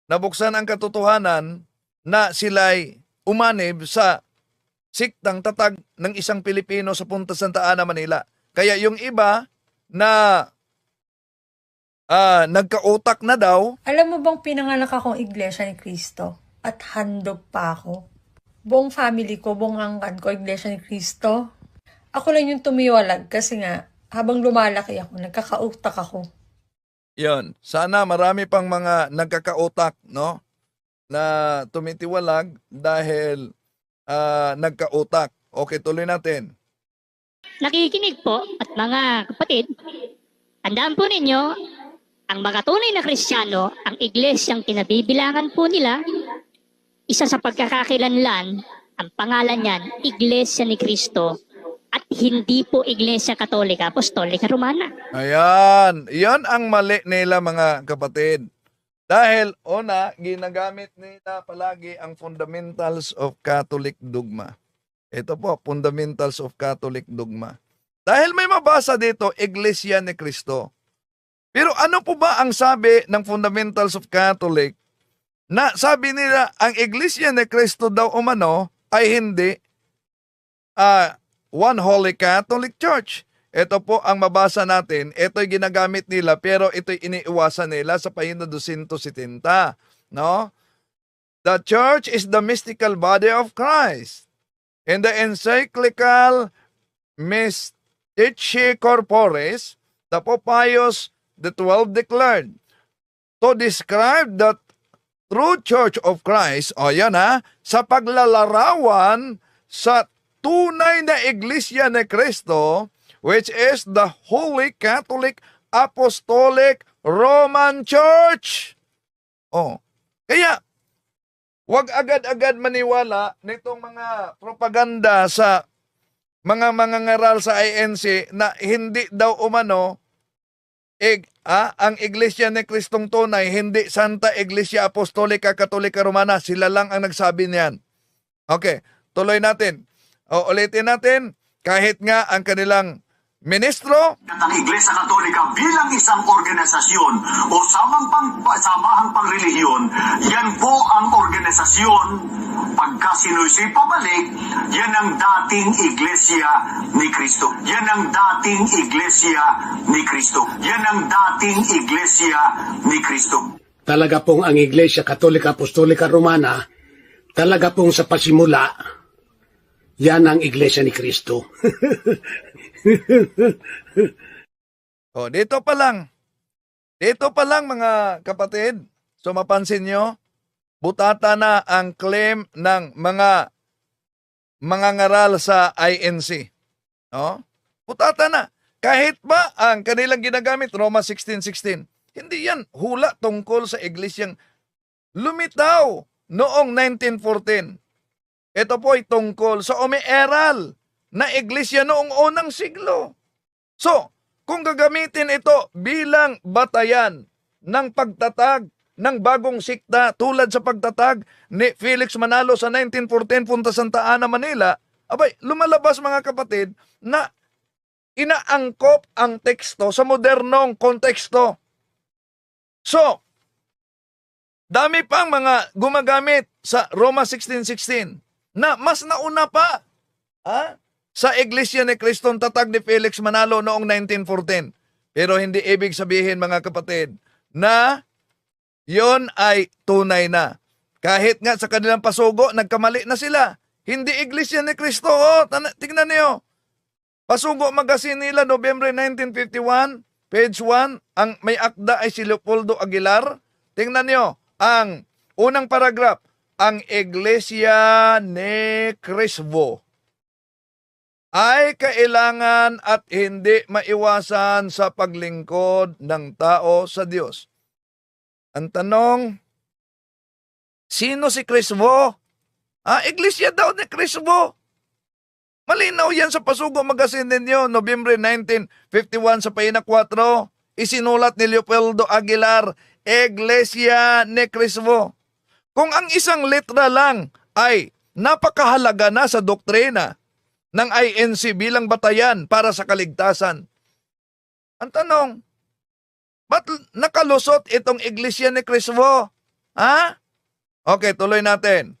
nabuksan ang katotohanan na sila'y umanib sa siktang tatag ng isang Pilipino sa Punta Santa Ana, Manila. Kaya yung iba na nagkautak na daw. Alam mo bang pinanganak akong Iglesia ni Cristo at handog pa ako? Buong family ko, buong angkan ko, Iglesia ni Cristo. Ako lang yung tumiwalag kasi nga habang lumalaki ako, nagkakautak ako. Yon. Sana marami pang mga nagkakautak, no? Na tumitiwalag dahil nagkautak. Okay, tuloy natin. Nakikinig po at mga kapatid, tandaan po ninyo, ang mga tunay na Kristiyano, ang iglesyang kinabibilangan po nila, isa sa pagkakakilanlan, ang pangalan niyan, Iglesia ni Cristo, at hindi po Iglesia Katolika, Apostolika, Romana. Ayan. Yan ang mali nila mga kapatid. Dahil una, ginagamit nila palagi ang fundamentals of Catholic dogma. Ito po, fundamentals of Catholic dogma. Dahil may mabasa dito, Iglesia ni Cristo. Pero ano po ba ang sabi ng fundamentals of Catholic? Na sabi nila, ang Iglesia ni Cristo daw umano ay hindi One Holy Catholic Church. Ito po ang mabasa natin. Ito'y ginagamit nila pero ito'y iniiwasan nila sa pahina 270. No? The Church is the mystical body of Christ. In the encyclical Mystici Corporis, the Pope Pius XII declared, to describe the true Church of Christ, sa paglalarawan sa tunay na Iglesia ni Cristo, which is the Holy Catholic Apostolic Roman Church. Kaya, wag agad-agad maniwala nitong mga propaganda sa mga mangangaral sa INC na hindi daw umano ang Iglesia ni Kristong tunay, hindi Santa Iglesia Apostolica Katolika Romana. Sila lang ang nagsabi niyan. Okay, tuloy natin. Ulitin natin, kahit nga ang kanilang ministro ng Iglesia Katolika bilang isang organisasyon o samahang pangrelihiyon, yan po ang organisasyon. Pagka sinusi pabalik, yan ang dating Iglesia ni Cristo. Yan ang dating Iglesia ni Cristo. Yan ang dating Iglesia ni Cristo. Talaga pong ang Iglesia Katolika Apostolika Romana, talaga pong sa pasimula, yan ang Iglesia ni Cristo. Dito pa lang. Dito pa lang mga kapatid. So mapansin nyo, butata na ang claim ng mga ngaral sa INC. No? Butata na. Kahit ba ang kanilang ginagamit, Roma 16:16, hindi yan hula tungkol sa iglesyang lumitaw noong 1914. Ito po ay tungkol sa umiiral na iglesia noong unang siglo. So, kung gagamitin ito bilang batayan ng pagtatag ng bagong sikta tulad sa pagtatag ni Felix Manalo sa 1914 punta Santa Ana, Manila, lumalabas mga kapatid na inaangkop ang teksto sa modernong konteksto. So, dami pang mga gumagamit sa Roma 16:16 na mas nauna pa sa Iglesia ni Kristong tatag ni Felix Manalo noong 1914. Pero hindi ibig sabihin mga kapatid na yon ay tunay na. Kahit nga sa kanilang pasugo, nagkamali na sila. Hindi Iglesia ni Cristo. Tingnan niyo. Pasugo magazine nila, November 1951, page 1, ang may akda ay si Leopoldo Aguilar. Tingnan niyo, ang unang paragraph, ang Iglesia ni Cristo ay kailangan at hindi maiwasan sa paglingkod ng tao sa Diyos. Ang tanong, sino si Cristo? Iglesia daw ni Cristo. Malinaw yan sa Pasugo Magazine ninyo, November 1951 sa pahina 4, isinulat ni Leopoldo Aguilar, Iglesia ni Cristo. Kung ang isang letra lang ay napakahalaga na sa doktrina ng INC bilang batayan para sa kaligtasan, ang tanong, ba't nakalusot itong Iglesia ni Cristo? Okay, tuloy natin.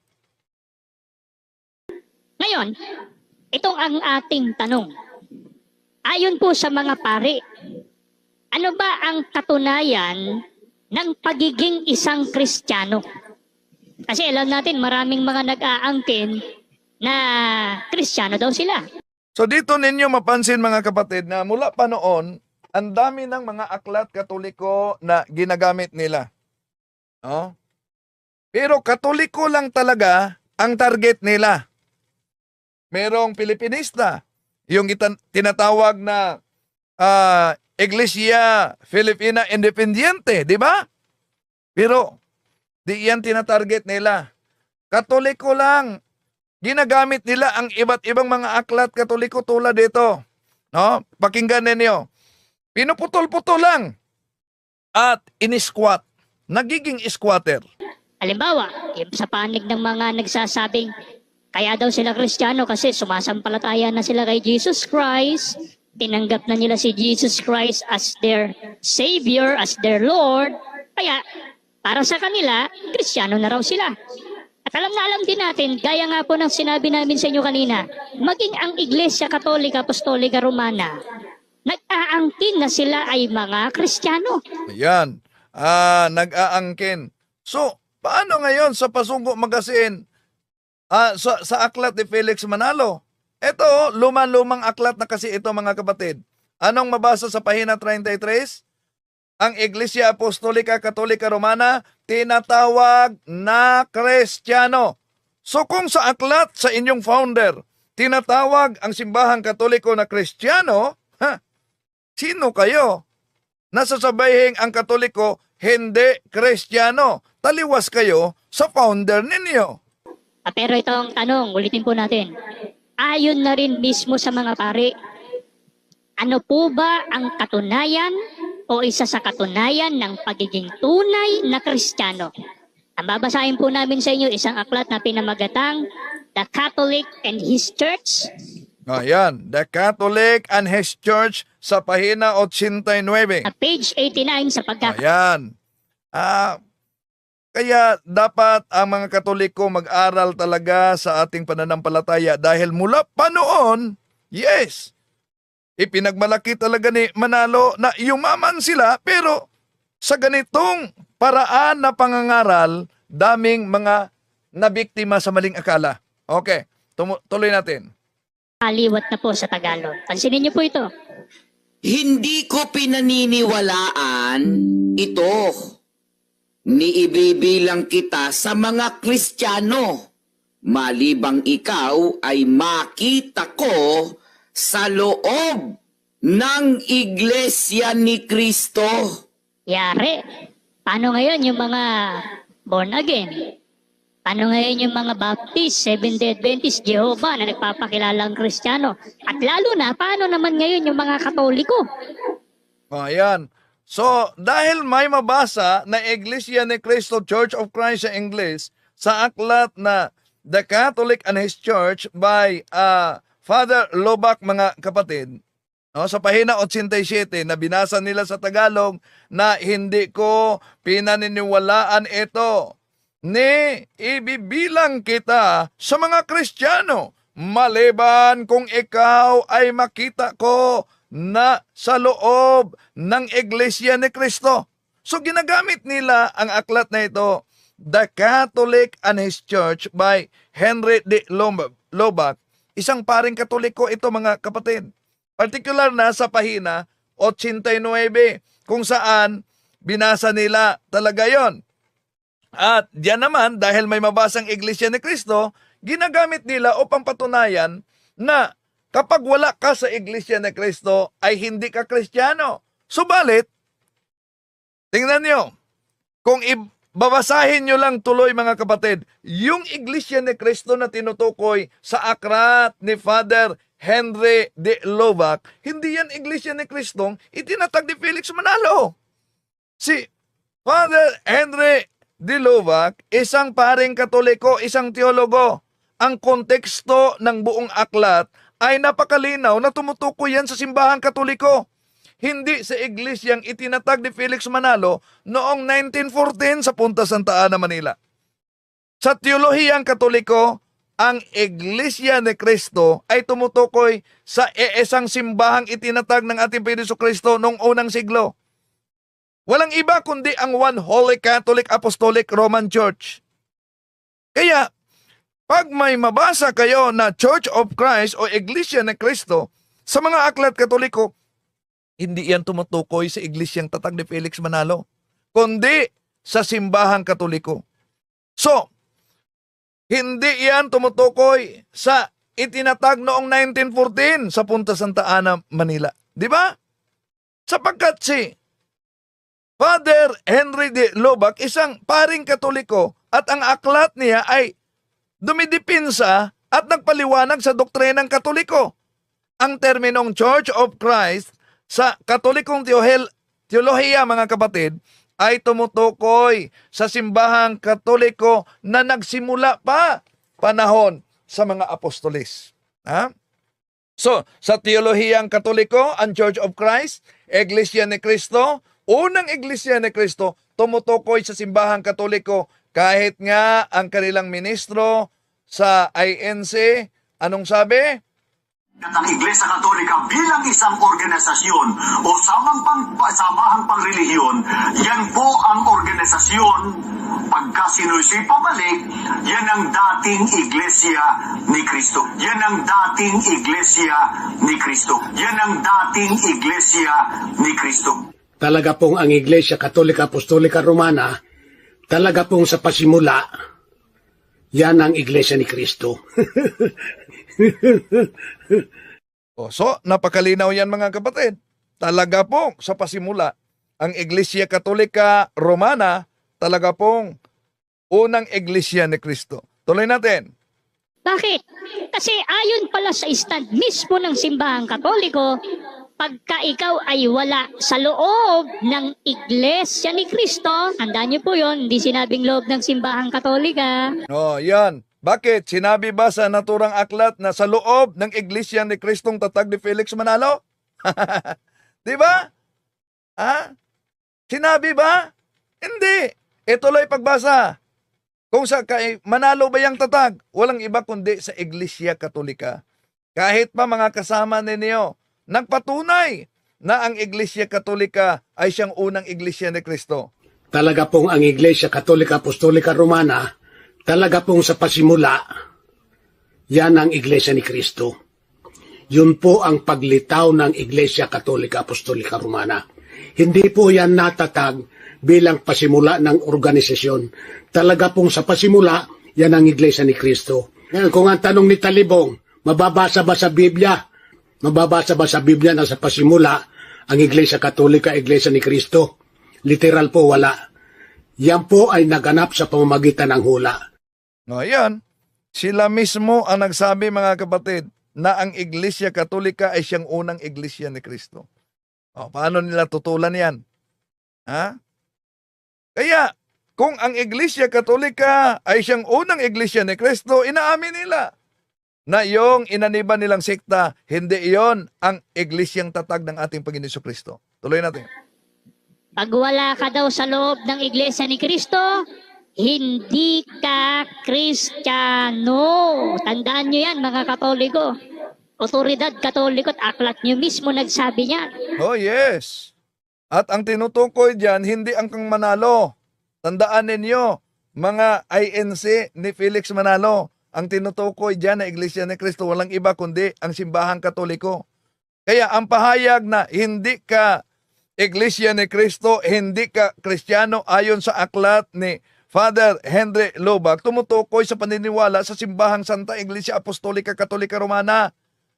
Ngayon, ito ang ating tanong. Ayon po sa mga pari, ano ba ang katunayan ng pagiging isang Kristiyano? Kasi alam natin maraming mga nag-aangkin na Kristiyano daw sila. So dito ninyo mapansin mga kapatid na mula pa noon, ang dami ng mga aklat Katoliko na ginagamit nila. No? Pero Katoliko lang talaga ang target nila. Merong Pilipinista, yung tinatawag na Iglesia Filipina Independiente, di ba? Pero di yan tinatarget nila. Katoliko lang. Ginagamit nila ang iba't ibang mga aklat Katoliko tulad dito. No? Pakinggan ninyo. Pinuputol-putol lang at in-squat. Nagiging squatter. Halimbawa, yung sa panig ng mga nagsasabing kaya daw sila Kristiyano kasi sumasampalataya na sila kay Jesus Christ, tinanggap na nila si Jesus Christ as their Savior, as their Lord, kaya para sa kanila, Kristiyano na raw sila. At alam na alam din natin, gaya nga po ng sinabi namin sa inyo kanina, maging ang Iglesia Katolika Apostolika Romana, nag-aangkin na sila ay mga Kristiyano. Ayan. Nag-aangkin. So, paano ngayon sa Pasugo Magazine, sa aklat ni Felix Manalo? Ito, lumang aklat na kasi ito mga kapatid. Anong mabasa sa pahina 33? Ang Iglesia Apostolika Katolika Romana, tinatawag na Kristiyano. So kung sa aklat sa inyong founder, tinatawag ang simbahang Katoliko na Kristiyano, sino kayo? Nasasabayhin ang Katoliko, hindi Kristiyano. Taliwas kayo sa founder ninyo. Pero itong tanong, ulitin po natin. Ayon na rin mismo sa mga pari, ano po ba ang katunayan o isa sa katunayan ng pagiging tunay na Kristiyano? Ang babasahin po namin sa inyo isang aklat na pinamagatang The Catholic and His Church. Ayan, The Catholic and His Church sa pahina 89. Page 89 sa pagkakataon. Ayan. Kaya dapat ang mga Katoliko mag-aral talaga sa ating pananampalataya dahil mula pa noon, yes, ipinagmalaki talaga ni Manalo na yumaman sila pero sa ganitong paraan na pangangaral, daming mga nabiktima sa maling akala. Okay, tuloy natin. Aliwat na po sa Tagalog. Pansinin niyo po ito. Hindi ko pinaniniwalaan ito. Niibibilang kita sa mga Kristiyano. Malibang ikaw ay makita ko sa loob ng Iglesia ni Kristo. Yari. Paano ngayon yung mga born again? Paano ngayon yung mga Baptist, Seventh-day Adventist, Jehovah na nagpapakilalang Kristiyano? At lalo na, paano naman ngayon yung mga Katoliko? Ayan. So, dahil may mabasa na Iglesia ni Cristo Church of Christ sa English, sa aklat na The Catholic and His Church by Father Lobak, mga kapatid, no, sa pahina 87 na binasa nila sa Tagalog na hindi ko pinaniniwalaan ito. Ni ibibilang kita sa mga Kristiyano, maliban kung ikaw ay makita ko na sa loob ng Iglesia ni Cristo. So ginagamit nila ang aklat na ito, The Catholic and His Church by Henry D. Lobak. Isang paring Katoliko ito mga kapatid. Particular na sa pahina 89 kung saan binasa nila talaga yon. At diyan naman dahil may mabasang Iglesia ni Cristo, ginagamit nila upang patunayan na kapag wala ka sa Iglesia ni Cristo ay hindi ka Kristiyano. Subalit, tingnan nyo, kung babasahin nyo lang tuloy mga kapatid, yung Iglesia ni Cristo na tinutukoy sa aklat ni Father Henry D. Lobak, hindi yan Iglesia ni Cristo itinatag ni Felix Manalo. Si Father Henry D. Lobak, isang paring Katoliko, isang teologo. Ang konteksto ng buong aklat ay napakalinaw na tumutukoy yan sa simbahang Katoliko. Hindi sa iglesyang itinatag ni Felix Manalo noong 1914 sa Punta Santa Ana, Manila. Sa teolohiyang Katoliko, ang Iglesia ni Cristo ay tumutukoy sa isang simbahang itinatag ng ating Panginoong Kristo noong unang siglo. Walang iba kundi ang One Holy Catholic Apostolic Roman Church. Kaya, pag may mabasa kayo na Church of Christ o Iglesia ni Cristo sa mga aklat Katoliko, Hindi yan tumutukoy sa iglesyang tatag ni Felix Manalo, kundi sa simbahang Katoliko. So, hindi yan tumutukoy sa itinatag noong 1914 sa Punta Santa Ana, Manila. Di ba? Sapagkat si Father Henry de Lobac, isang paring Katoliko, at ang aklat niya ay dumidipinsa at nagpaliwanag sa doktrinang Katoliko. Ang terminong Church of Christ sa Katolikong teolohiya, mga kapatid, ay tumutukoy sa simbahang Katoliko na nagsimula pa panahon sa mga apostolis. Ha? So, sa teolohiyang Katoliko, ang Church of Christ, Iglesia ni Cristo, unang Iglesia ni Cristo, tumutukoy sa simbahang Katoliko kahit nga ang kanilang ministro sa INC, anong sabi? At ang Iglesia Katolika bilang isang organisasyon o samahang pangrelihiyon, yan po ang organisasyon. Pagka sinusi pabalik, yan ang dating Iglesia ni Cristo. Yan ang dating Iglesia ni Cristo. Yan ang dating Iglesia ni Cristo. Talaga pong ang Iglesia Katolika Apostolika Romana, talaga pong sa pasimula, yan ang Iglesia ni Cristo. So, napakalinaw yan, mga kapatid. Talaga pong sa pasimula, ang Iglesia Katolika Romana, talaga pong unang Iglesia ni Cristo. Tuloy natin. Bakit? Kasi ayon pala sa stand mismo ng simbahang Katoliko, pagka ikaw ay wala sa loob ng Iglesia ni Cristo, tandaan niyo po yun, hindi sinabing loob ng simbahang Katolika. Yan. Bakit? Sinabi ba sa naturang aklat na sa loob ng Iglesia ni Kristong tatag ni Felix Manalo? Di ba? Sinabi ba? Hindi. Ituloy pagbasa. Kung sa kay Manalo ba yung tatag? Walang iba kundi sa Iglesia Katolika. Kahit pa mga kasama ninyo, nagpatunay na ang Iglesia Katolika ay siyang unang Iglesia ni Kristo. Talaga pong ang Iglesia Katolika Apostolika Romana, talaga pong sa pasimula, yan ang Iglesia ni Cristo. Yun po ang paglitaw ng Iglesia Katolika Apostolika Romana. Hindi po yan natatag bilang pasimula ng organisasyon. Talaga pong sa pasimula, yan ang Iglesia ni Cristo. Ngayon, kung ang tanong ni Talibong, mababasa ba sa Biblia? Mababasa ba sa Biblia na sa pasimula, ang Iglesia Katolika, Iglesia ni Cristo? Literal po, wala. Yan po ay naganap sa pamamagitan ng hula. Ayan, sila mismo ang nagsabi, mga kapatid, na ang Iglesia Katolika ay siyang unang Iglesia ni Kristo. Paano nila tutulan yan? Kaya, kung ang Iglesia Katolika ay siyang unang Iglesia ni Kristo, inaamin nila na yung inaniban nilang sekta, hindi iyon ang Iglesyang tatag ng ating Panginoon Kristo. Tuloy natin. Pag wala ka daw sa loob ng Iglesia ni Cristo, hindi ka Kristiyano. Tandaan nyo yan, mga Katoliko. Otoridad Katoliko at aklat nyo mismo nagsabi niyan. Oh yes. At ang tinutukoy dyan, hindi ang Kang Manalo. Tandaan ninyo, mga INC ni Felix Manalo. Ang tinutukoy dyan na Iglesia ni Cristo, walang iba kundi ang simbahang Katoliko. Kaya ang pahayag na hindi ka Iglesia ni Cristo, hindi ka Kristiyano ayon sa aklat ni Father Henry Lobac, tumutukoy sa paniniwala sa simbahang Santa Iglesia Apostolika Katolika Romana.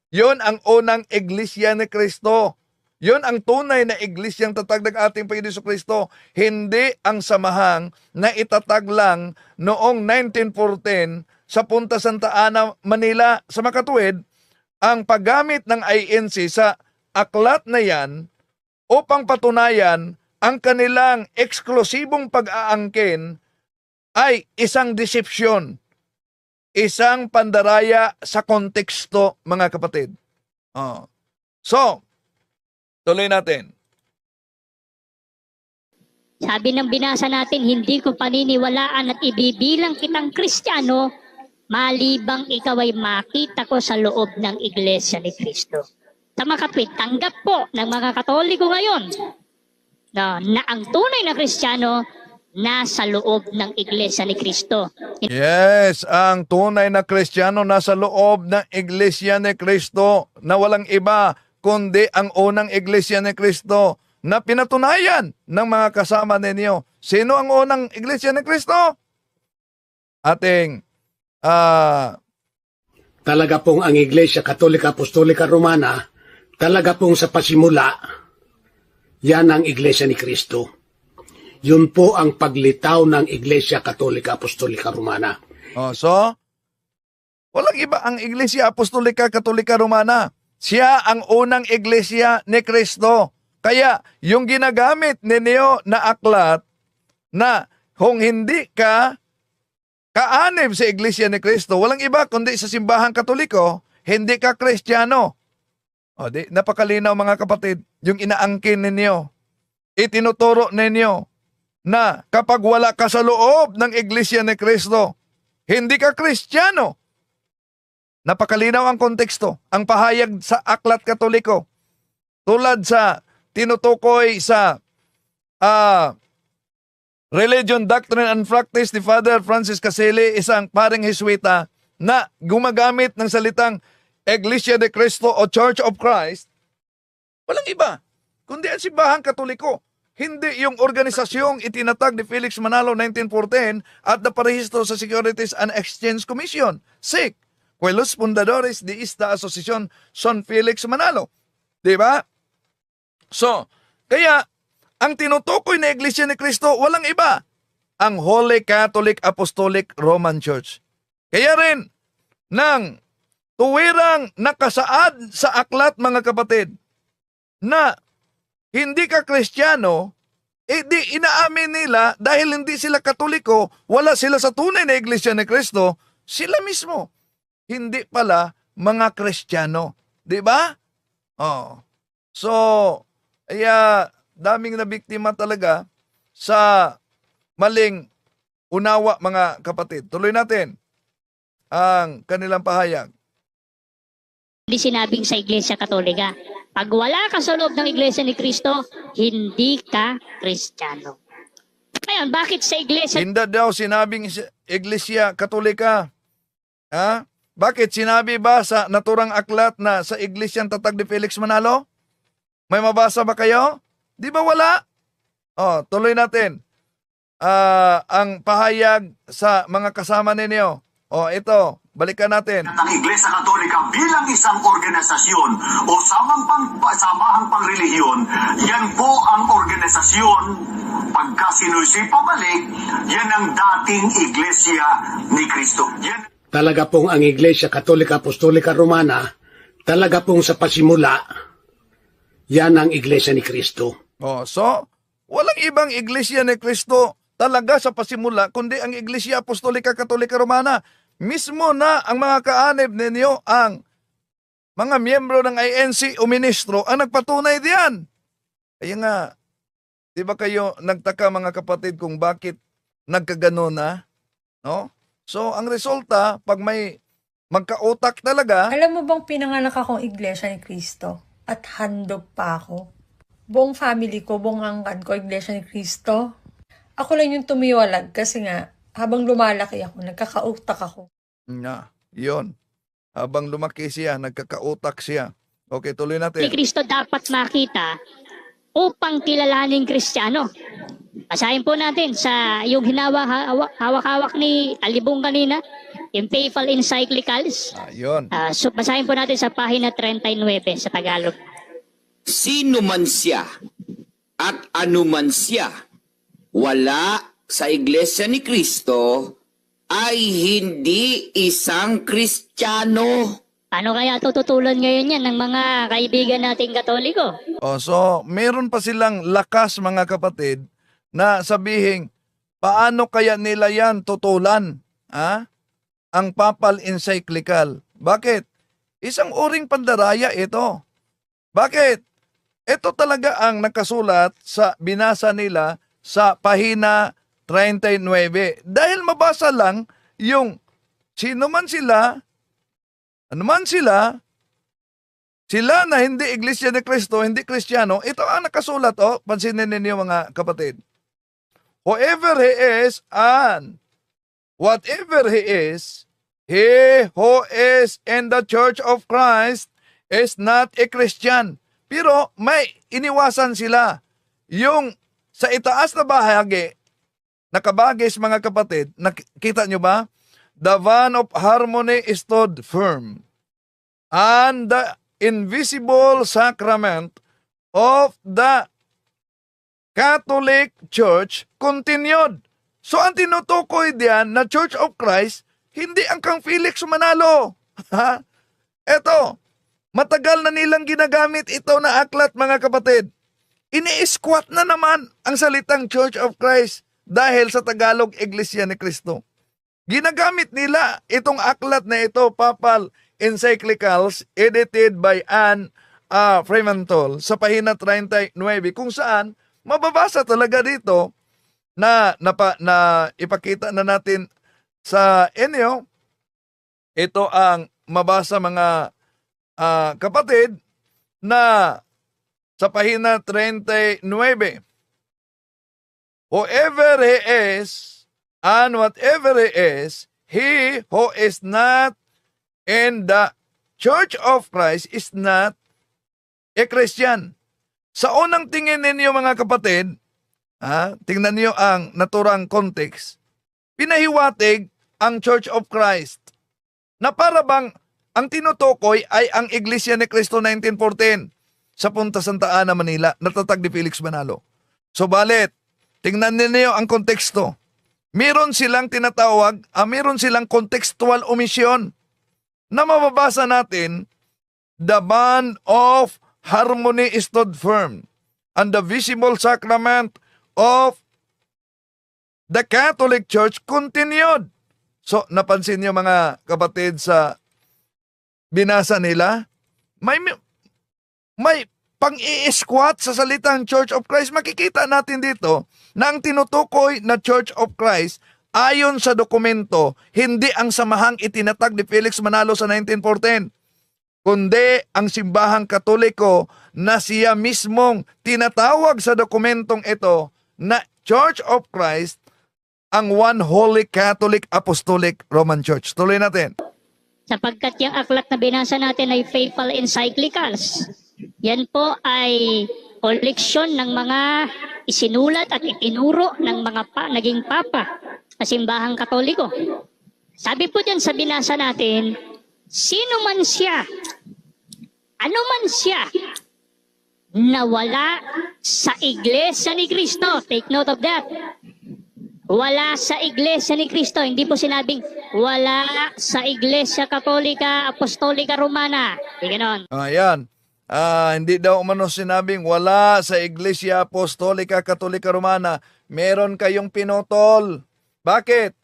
Yon ang unang Iglesia ni Cristo. Yon ang tunay na iglesyang tatag ng ating Panginoon Kristo. Hindi ang samahang na itatag lang noong 1914 sa Punta Santa Ana, Manila. Sa makatuwid, ang paggamit ng INC sa aklat na yan upang patunayan ang kanilang eksklusibong pag-aangkin ay isang deception, isang pandaraya sa konteksto, mga kapatid. So, tuloy natin. Sabi ng binasa natin, hindi ko paniniwalaan at ibibilang kitang Kristiyano malibang ikaw ay makita ko sa loob ng Iglesia ni Cristo. Sa makatwid, tanggap po ng mga Katoliko ngayon na ang tunay na Kristiyano nasa loob ng Iglesia ni Cristo. Yes, ang tunay na Kristiyano nasa loob ng Iglesia ni Cristo na walang iba kundi ang unang iglesia ni Kristo na pinatunayan ng mga kasama ninyo. Sino ang unang iglesia ni Kristo? Ating Talaga pong ang Iglesia Katolika Apostolika Romana, talaga pong sa pasimula, yan ang Iglesia ni Kristo. Yun po ang paglitaw ng Iglesia Katolika Apostolika Romana. so, walang iba ang Iglesia Apostolika Katolika Romana. Siya ang unang iglesia ni Kristo. Kaya yung ginagamit ninyo na aklat na kung hindi ka kaanib sa iglesia ni Kristo, walang iba kundi sa simbahang Katoliko, hindi ka Kristiyano. O di, napakalinaw mga kapatid, yung inaangkin ninyo, itinuturo ninyo na kapag wala ka sa loob ng iglesia ni Kristo, hindi ka Kristiyano. Napakalinaw ang konteksto, ang pahayag sa aklat Katoliko. Tulad sa tinutukoy sa Religion, Doctrine and Practice ni Father Francis Caselli, isang paring Jesuita na gumagamit ng salitang Iglesia de Cristo o Church of Christ, walang iba kundi ang simbahang Katoliko. Hindi yung organisasyong itinatag ni Felix Manalo 1914 at naparehistro sa Securities and Exchange Commission, SEC, Pueblos Fundadores de esta Asociación Son Felix Manalo. Diba? So, kaya ang tinutukoy na Iglesia ni Kristo, walang iba, ang Holy Catholic Apostolic Roman Church. Kaya rin, nang tuwirang nakasaad sa aklat mga kapatid, na hindi ka Kristiyano, di inaamin nila dahil hindi sila Katoliko, wala sila sa tunay na Iglesia ni Kristo, sila mismo, hindi pala mga Kristiyano. Diba? Oh. So, kaya daming nabiktima talaga sa maling unawa mga kapatid. Tuloy natin ang kanilang pahayag. Hindi sinabing sa Iglesia Katolika. Pag wala ka sa loob ng Iglesia ni Kristo, hindi ka Kristiyano. Ngayon, bakit sa Iglesia Hindi daw sinabing Iglesia Katolika. Ha? Bakit sinabi ba sa naturang aklat na sa Iglesiang Tatag ni Felix Manalo? May mabasa ba kayo? Di ba wala? Tuloy natin. Ang pahayag sa mga kasama ninyo. Ito, balikan natin. Ng Iglesia Katolika bilang isang organisasyon o samahang pangrelihiyon, yan po ang organisasyon. Pagka sinusi pabalik, yan ang dating Iglesia ni Kristo. Talaga pong ang Iglesia Katolika Apostolika Romana, talaga pong sa pasimula, yan ang Iglesia ni Kristo. So, walang ibang Iglesia ni Kristo talaga sa pasimula, kundi ang Iglesia Apostolika Katolika Romana. Mismo na ang mga kaanib ninyo, ang mga miyembro ng INC o ministro, ang nagpatunay diyan. Kaya nga, di ba kayo nagtaka mga kapatid kung bakit nagkaganon na? No? So, ang resulta, pag may magkautak talaga, Alam mo bang pinanganak akong Iglesia ni Kristo? At handog pa ako. Buong family ko, buong angkan ko, Iglesia ni Kristo. Ako lang yung tumiwalag kasi nga, habang lumalaki ako, nagkakautak ako. Yun. Habang lumaki siya, nagkakautak siya. Okay, tuloy ni natin. Kristo dapat makita upang kilalaning Kristiyano? Basahin po natin sa yung hawak-hawak ni Talibong kanina, yung Papal Encyclicals. Yun. So basahin po natin sa pahina 39 sa Tagalog. Sino man siya at ano man siya, wala sa Iglesia ni Kristo ay hindi isang Kristiyano. Paano kaya tututulan ngayon yan ng mga kaibigan nating Katoliko? So, meron pa silang lakas mga kapatid na sabihin, paano kaya nila yan tutulan? Ang Papal Encyclical. Bakit? Isang uring pandaraya ito. Bakit? Ito talaga ang nakasulat sa binasa nila sa pahina 39. Dahil mabasa lang yung sino man sila, ano man sila na hindi Iglesia ni Cristo, hindi Kristiyano, ito ang nakasulat. Pansinin ninyo mga kapatid. Whoever he is and whatever he is, he who is in the Church of Christ is not a Christian. Pero may iniwasan sila. Yung sa itaas na bahagi, nakabagis mga kapatid, nakita nyo ba? The bond of harmony stood firm, and the invisible sacrament of the Catholic Church continued. So ang tinutukoy diyan na Church of Christ, hindi ang kang Felix Manalo. Eto, matagal na nilang ginagamit ito na aklat mga kapatid. Ini-squat na naman ang salitang Church of Christ dahil sa Tagalog Iglesia ni Cristo. Ginagamit nila itong aklat na ito, Papal Encyclicals, edited by Anne Fremantle sa pahina 39, kung saan mababasa talaga dito na ipakita na natin sa inyo. Ito ang mabasa mga kapatid na sa pahina 39. Whoever he is and whatever he is, he who is not in the Church of Christ is not a Christian. Sa unang tingin ninyo mga kapatid, tingnan niyo ang naturang context. Pinahiwatig ang Church of Christ na para bang ang tinutukoy ay ang Iglesia ni Cristo 1914 sa Punta Santa Ana, Manila, natatag ni Felix Manalo. Subalit, tingnan ninyo ang konteksto. Meron silang tinatawag, meron silang contextual omission na mababasa natin, the bond of harmony stood firm, and the visible sacrament of the Catholic Church continued. So, napansin niyo mga kapatid sa binasa nila, may pang-i-squat sa salitang Church of Christ. Makikita natin dito na ang tinutukoy na Church of Christ ayon sa dokumento, hindi ang samahang itinatag ni Felix Manalo sa 1914, kundi ang simbahang Katoliko na siya mismong tinatawag sa dokumentong ito na Church of Christ, ang One Holy Catholic Apostolic Roman Church. Tuloy natin. Sapagkat yung aklat na binasa natin ay Papal Encyclicals. Yan po ay koleksyon ng mga isinulat at itinuro ng mga naging papa sa simbahang Katoliko. Sabi po dyan sa binasa natin, sino man siya, ano man siya, na wala sa Iglesia ni Cristo. Take note of that. Wala sa Iglesia ni Cristo. Hindi po sinabing wala sa Iglesia Katolika, Apostolika, Romana. Hindi ganon. Ayan. Hindi daw umano sinabing wala sa Iglesia Apostolika, Katolika, Romana. Meron kayong pinutol. Bakit?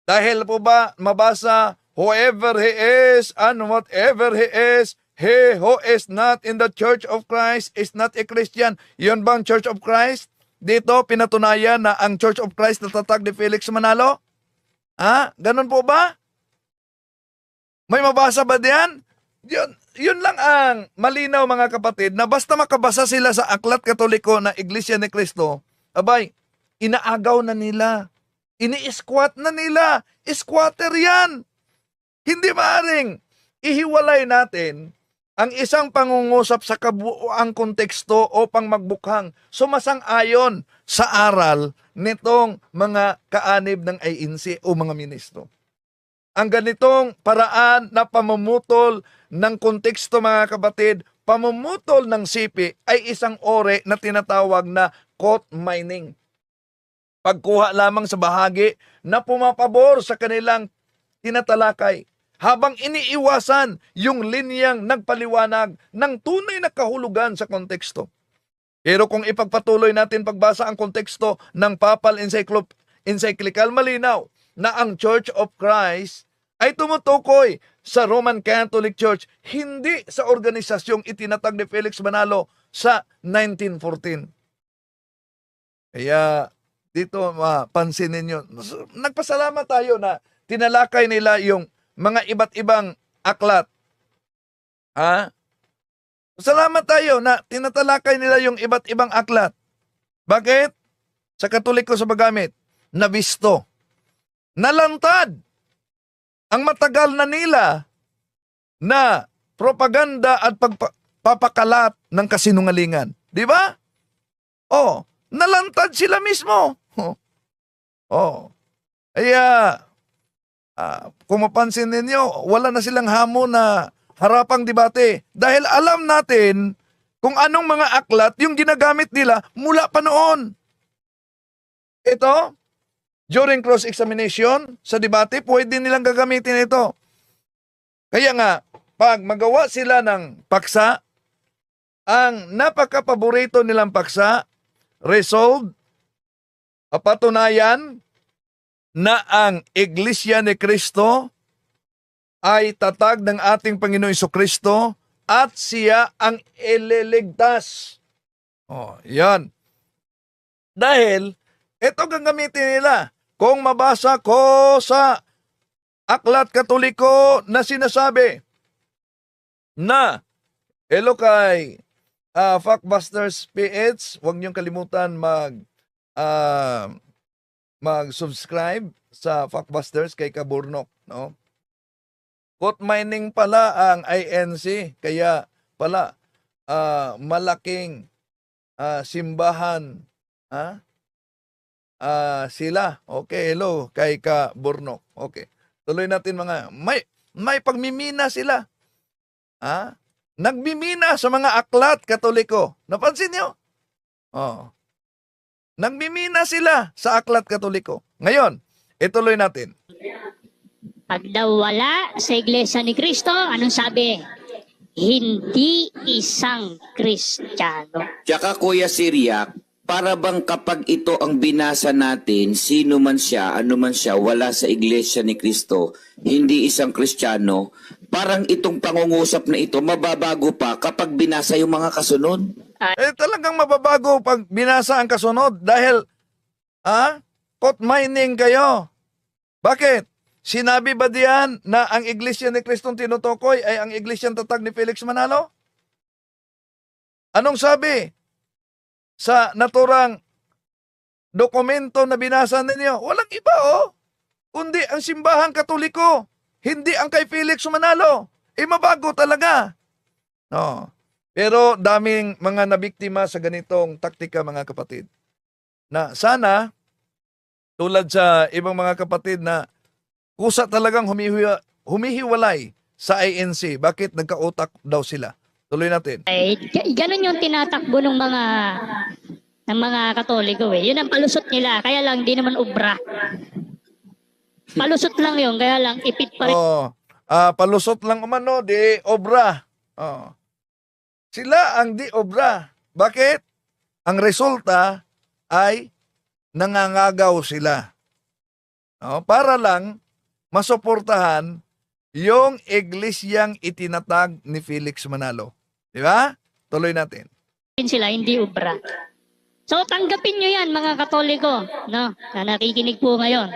Dahil po ba mabasa, whoever he is and whatever he is, he who is not in the Church of Christ is not a Christian. Yun bang Church of Christ? Dito pinatunayan na ang Church of Christ na tatag ni Felix Manalo? Ganun po ba? May mabasa ba diyan? Yun lang ang malinaw mga kapatid, na basta makabasa sila sa aklat Katoliko na Iglesia ni Cristo, abay, inaagaw na nila. Ini-squat na nila. Squatter yan. Hindi maaring ihiwalay natin ang isang pangungusap sa kabuuang konteksto upang magbukhang sumasang-ayon sa aral nitong mga kaanib ng INC o mga ministro. Ang ganitong paraan na pamumutol ng konteksto mga kapatid, pamumutol ng sipi ay isang ore na tinatawag na quote mining. Pagkuha lamang sa bahagi na pumapabor sa kanilang tinatalakay, habang iniiwasan yung linyang nagpaliwanag ng tunay na kahulugan sa konteksto. Pero kung ipagpatuloy natin pagbasa ang konteksto ng Papal Encyclical, malinaw na ang Church of Christ ay tumutukoy sa Roman Catholic Church, hindi sa organisasyong itinatag ni Felix Manalo sa 1914. Kaya dito mapansin ninyo, nagpasalamat tayo na tinalakay nila yung mga iba't ibang aklat. Salamat tayo na tinatalakay nila yung iba't ibang aklat. Bakit? Sa Katoliko sa magamit, nabisto, nalantad ang matagal na nila na propaganda at pagpapakalat ng kasinungalingan. Di ba? Oh, nalantad sila mismo. Oh. Kaya, kung mapansin ninyo, wala na silang hamon na harapang debate. Dahil alam natin kung anong mga aklat yung ginagamit nila mula pa noon. Ito, during cross-examination, sa debate, pwede nilang gagamitin ito. Kaya nga, pag magawa sila ng paksa, ang napaka-paborito nilang paksa, resolved, patunayan na ang Iglesia ni Cristo ay tatag ng ating Panginoong Jesucristo at siya ang ililigtas. Oh, yan. Dahil, ito gagamitin nila. Kung mabasa ko sa Aklat Katoliko na sinasabi na, hello kay Factbusters PH, huwag niyong kalimutan mag-subscribe sa Factbusters kay Kaburnok, no? Code mining pala ang INC, kaya pala malaking simbahan sila. Okay, hello kay Kaburnok. Okay. Tuloy natin mga may pagmimina sila. Nagmimina sa mga aklat Katoliko. Napansin niyo? Oh. Nagmimina sila sa aklat Katoliko. Ngayon, ituloy natin. Pag daw wala sa Iglesia ni Cristo, anong sabi? Hindi isang Kristiyano. Tsaka Kuya Siriac, para bang kapag ito ang binasa natin, sino man siya, ano man siya, wala sa Iglesia ni Cristo, hindi isang Kristiyano, parang itong pangungusap na ito, mababago pa kapag binasa yung mga kasunod. Talagang mababago pag binasa ang kasunod dahil, caught mining kayo. Bakit? Sinabi ba diyan na ang Iglesia ni Cristong tinutukoy ay ang Iglesia tatag ni Felix Manalo? Anong sabi sa naturang dokumento na binasa ninyo? Walang iba kundi ang simbahang Katoliko, hindi ang kay Felix Manalo. Mabago talaga. No. Pero daming mga nabiktima sa ganitong taktika, mga kapatid. Na sana, tulad sa ibang mga kapatid na kusa talagang humihiwalay sa INC. Bakit nagka-utak daw sila? Tuloy natin. Ganun yung tinatakbo ng mga Katoliko eh. Yun ang palusot nila, kaya lang di naman ubra. Palusot lang yun, kaya lang ipit pa rin. Palusot lang umano, di obra. Sila ang di obra. Bakit? Ang resulta ay nangangagaw sila. Para lang masuportahan yung iglesyang itinatag ni Felix Manalo. Di ba? Tuloy natin. Sila, hindi ubra. So, tanggapin nyo yan, mga Katoliko, no? Na nakikinig po ngayon.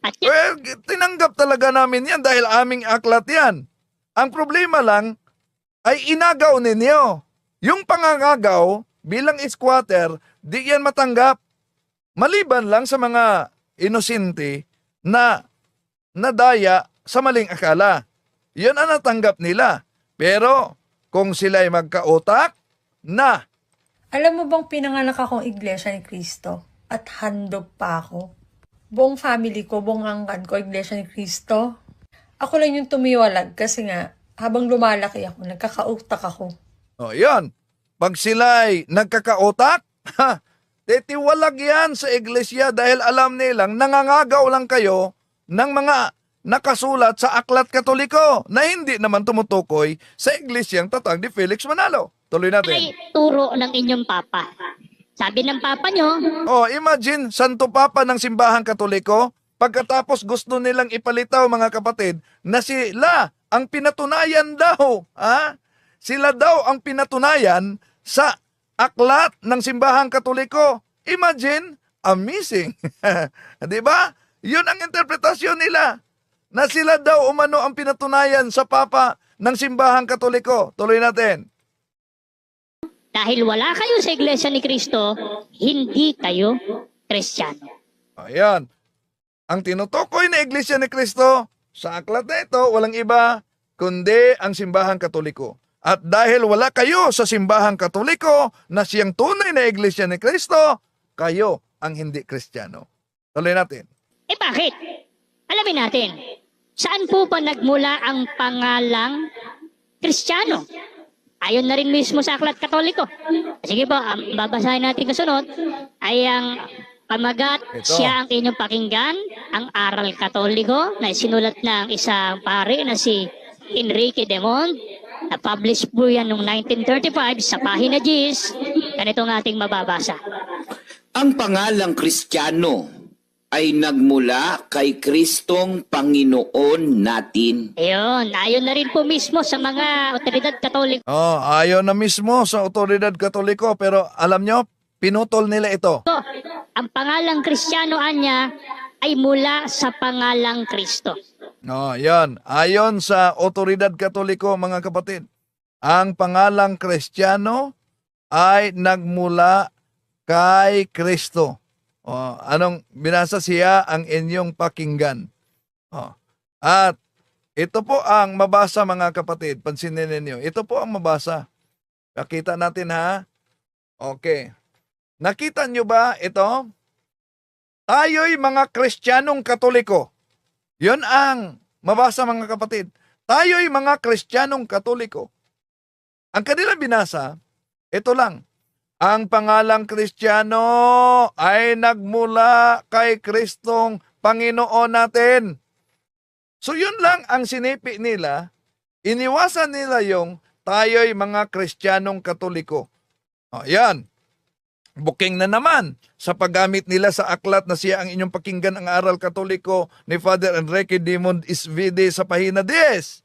At Well, tinanggap talaga namin yan dahil aming aklat yan. Ang problema lang ay inagaw ninyo. Yung pangangagaw bilang squatter, di yan matanggap. Maliban lang sa mga inosente na nadaya sa maling akala. Yun ang natanggap nila. Pero kung sila ay magkautak na Alam mo bang pinanganak akong Iglesia ni Cristo at handog pa ako? Buong family ko, buong angkan ko, Iglesia ni Cristo. Ako lang yung tumiwalag kasi nga, habang lumalaki ako, nagkakautak ako. yun. Pag sila ay nagkakautak, titiwalag yan sa iglesia dahil alam nilang nangangagaw lang kayo ng mga nakasulat sa Aklat Katoliko na hindi naman tumutukoy sa iglesyang tatag ni Felix Manalo. Tuloy natin. ay turo ng inyong papa. Sabi ng papa nyo, Imagine, Santo Papa ng Simbahang Katoliko, pagkatapos gusto nilang ipalitaw, mga kapatid, na sila ang pinatunayan daw. Sila daw ang pinatunayan sa aklat ng Simbahang Katoliko. Imagine, amazing. Di ba? Yun ang interpretasyon nila. Na sila daw umano ang pinatunayan sa Papa ng Simbahang Katoliko. Tuloy natin. dahil wala kayo sa Iglesia ni Cristo, hindi kayo Kristiyano. Ayan. Ang tinutukoy na Iglesia ni Cristo sa aklat na ito, walang iba kundi ang simbahang Katoliko. At dahil wala kayo sa simbahang Katoliko na siyang tunay na Iglesia ni Kristo, kayo ang hindi Kristiyano. Tuloy natin. Eh bakit? Alamin natin, saan po ba nagmula ang pangalang Kristiyano? Ayon na rin mismo sa Aklat Katoliko. Sige po, ang babasahin natin kasunod ay ang pamagat, Ito. siya ang inyong pakinggan, ang Aral Katoliko na sinulat ng isang pare na si Enrique Demond. Na-publish po yan noong 1935 sa pahina 10. Ganito ang ating mababasa. Ang pangalang Kristiyano ay nagmula kay Kristong Panginoon natin. Ayun, ayon na rin po mismo sa mga otoridad Katoliko. Ayaw na mismo sa otoridad Katoliko, pero alam nyo, pinutol nila ito. Ang pangalang Kristiyano anya ay mula sa pangalang Kristo. Yan. Ayon sa otoridad Katoliko, mga kapatid, ang pangalang Kristiyano ay nagmula kay Kristo. Anong binasa siya ang inyong pakinggan? At ito po ang mabasa, mga kapatid. Pansinin ninyo. Ito po ang mabasa. Nakita natin, ha? Okay. Nakita nyo ba ito? Tayo'y mga Kristiyanong Katoliko. Yun ang mabasa, mga kapatid. Tayo'y mga Kristiyanong Katoliko. Ang kanilang binasa, ito lang. Ang pangalang Kristiyano ay nagmula kay Kristong Panginoon natin. So yun lang ang sinipi nila. Iniwasan nila yung tayo'y mga Kristiyanong Katoliko. Yan. Booking na naman sa paggamit nila sa aklat na siya ang inyong pakinggan, ang Aral Katoliko ni Father Enrique Demond Isvide sa pahina 10.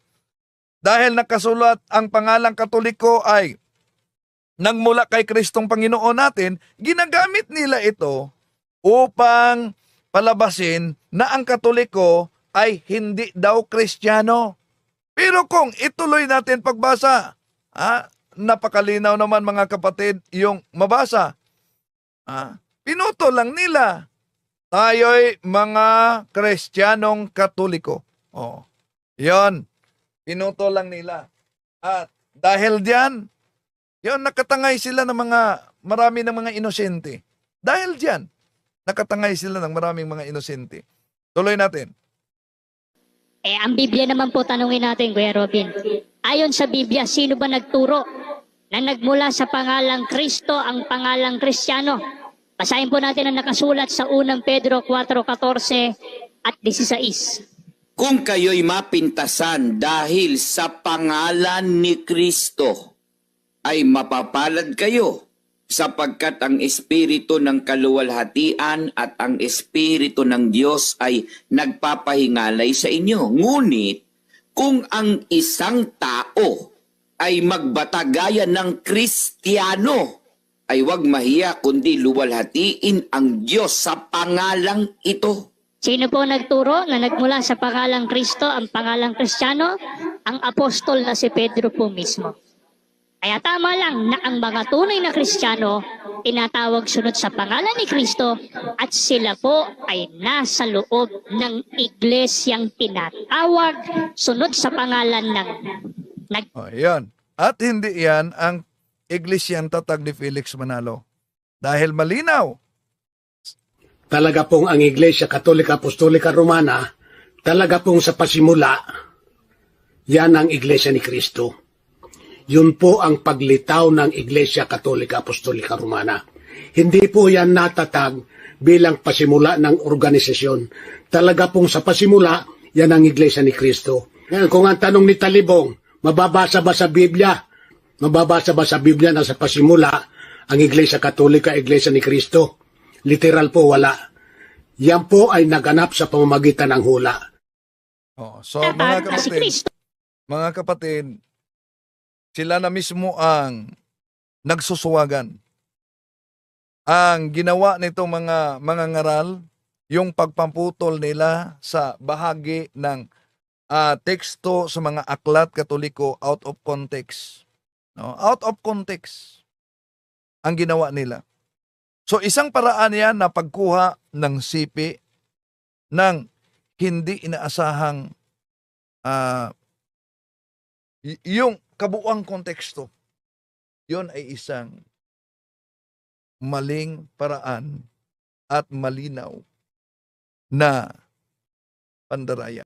Dahil nakasulat ang pangalang Katoliko ay nagmula kay Kristong Panginoon natin, ginagamit nila ito upang palabasin na ang Katoliko ay hindi daw Kristiyano. Pero kung ituloy natin pagbasa, napakalinaw naman, mga kapatid, yung mabasa. Pinuto lang nila. Tayo'y mga Kristiyanong Katoliko. Yon. Pinuto lang nila. At dahil diyan, yun, nakatangay sila ng marami ng mga inosente. Dahil diyan, nakatangay sila ng maraming mga inosente. Tuloy natin. Ang Biblia naman po, tanungin natin, Kuya Robin. Ayon sa Biblia, sino ba nagturo na nagmula sa pangalang Kristo ang pangalang Kristiyano? Basahin po natin ang nakasulat sa 1 Pedro 4:14 at 16. Kung kayo'y mapintasan dahil sa pangalan ni Kristo, ay mapapalad kayo sapagkat ang Espiritu ng kaluwalhatian at ang Espiritu ng Diyos ay nagpapahingalay sa inyo. Ngunit, kung ang isang tao ay magbatagayan ng Kristiyano, ay huwag mahiya kundi luwalhatiin ang Diyos sa pangalang ito. Sino po nagturo na nagmula sa pangalang Kristo ang pangalang Kristiyano? Ang apostol na si Pedro po mismo. Kaya tama lang na ang mga tunay na Kristiyano tinatawag sunod sa pangalan ni Kristo at sila po ay nasa loob ng iglesyang tinatawag sunod sa pangalan ng Yan. At hindi yan ang iglesyang tatag ni Felix Manalo. Dahil malinaw. Talaga pong ang Iglesia Katolika Apostolika Romana, talaga pong sa pasimula, yan ang Iglesia ni Kristo. Yun po ang paglitaw ng Iglesia Katolika Apostolika Romana. Hindi po yan natatag bilang pasimula ng organisasyon. Talaga pong sa pasimula, yan ang Iglesia ni Kristo. Ngayon, kung ang tanong ni Talibong, mababasa ba sa Biblia? Mababasa ba sa Biblia na sa pasimula, ang Iglesia Katolika, Iglesia ni Kristo? Literal po, wala. Yan po ay naganap sa pamamagitan ng hula. So mga kapatid, sila na mismo ang nagsusuwagan. Ang ginawa nitong mga ngaral, yung pagpamputol nila sa bahagi ng teksto sa mga aklat Katoliko out of context. Out of context ang ginawa nila. So isang paraan yan na pagkuha ng sipi ng hindi inaasahang yung kabuuang konteksto, yon ay isang maling paraan at malinaw na pandaraya.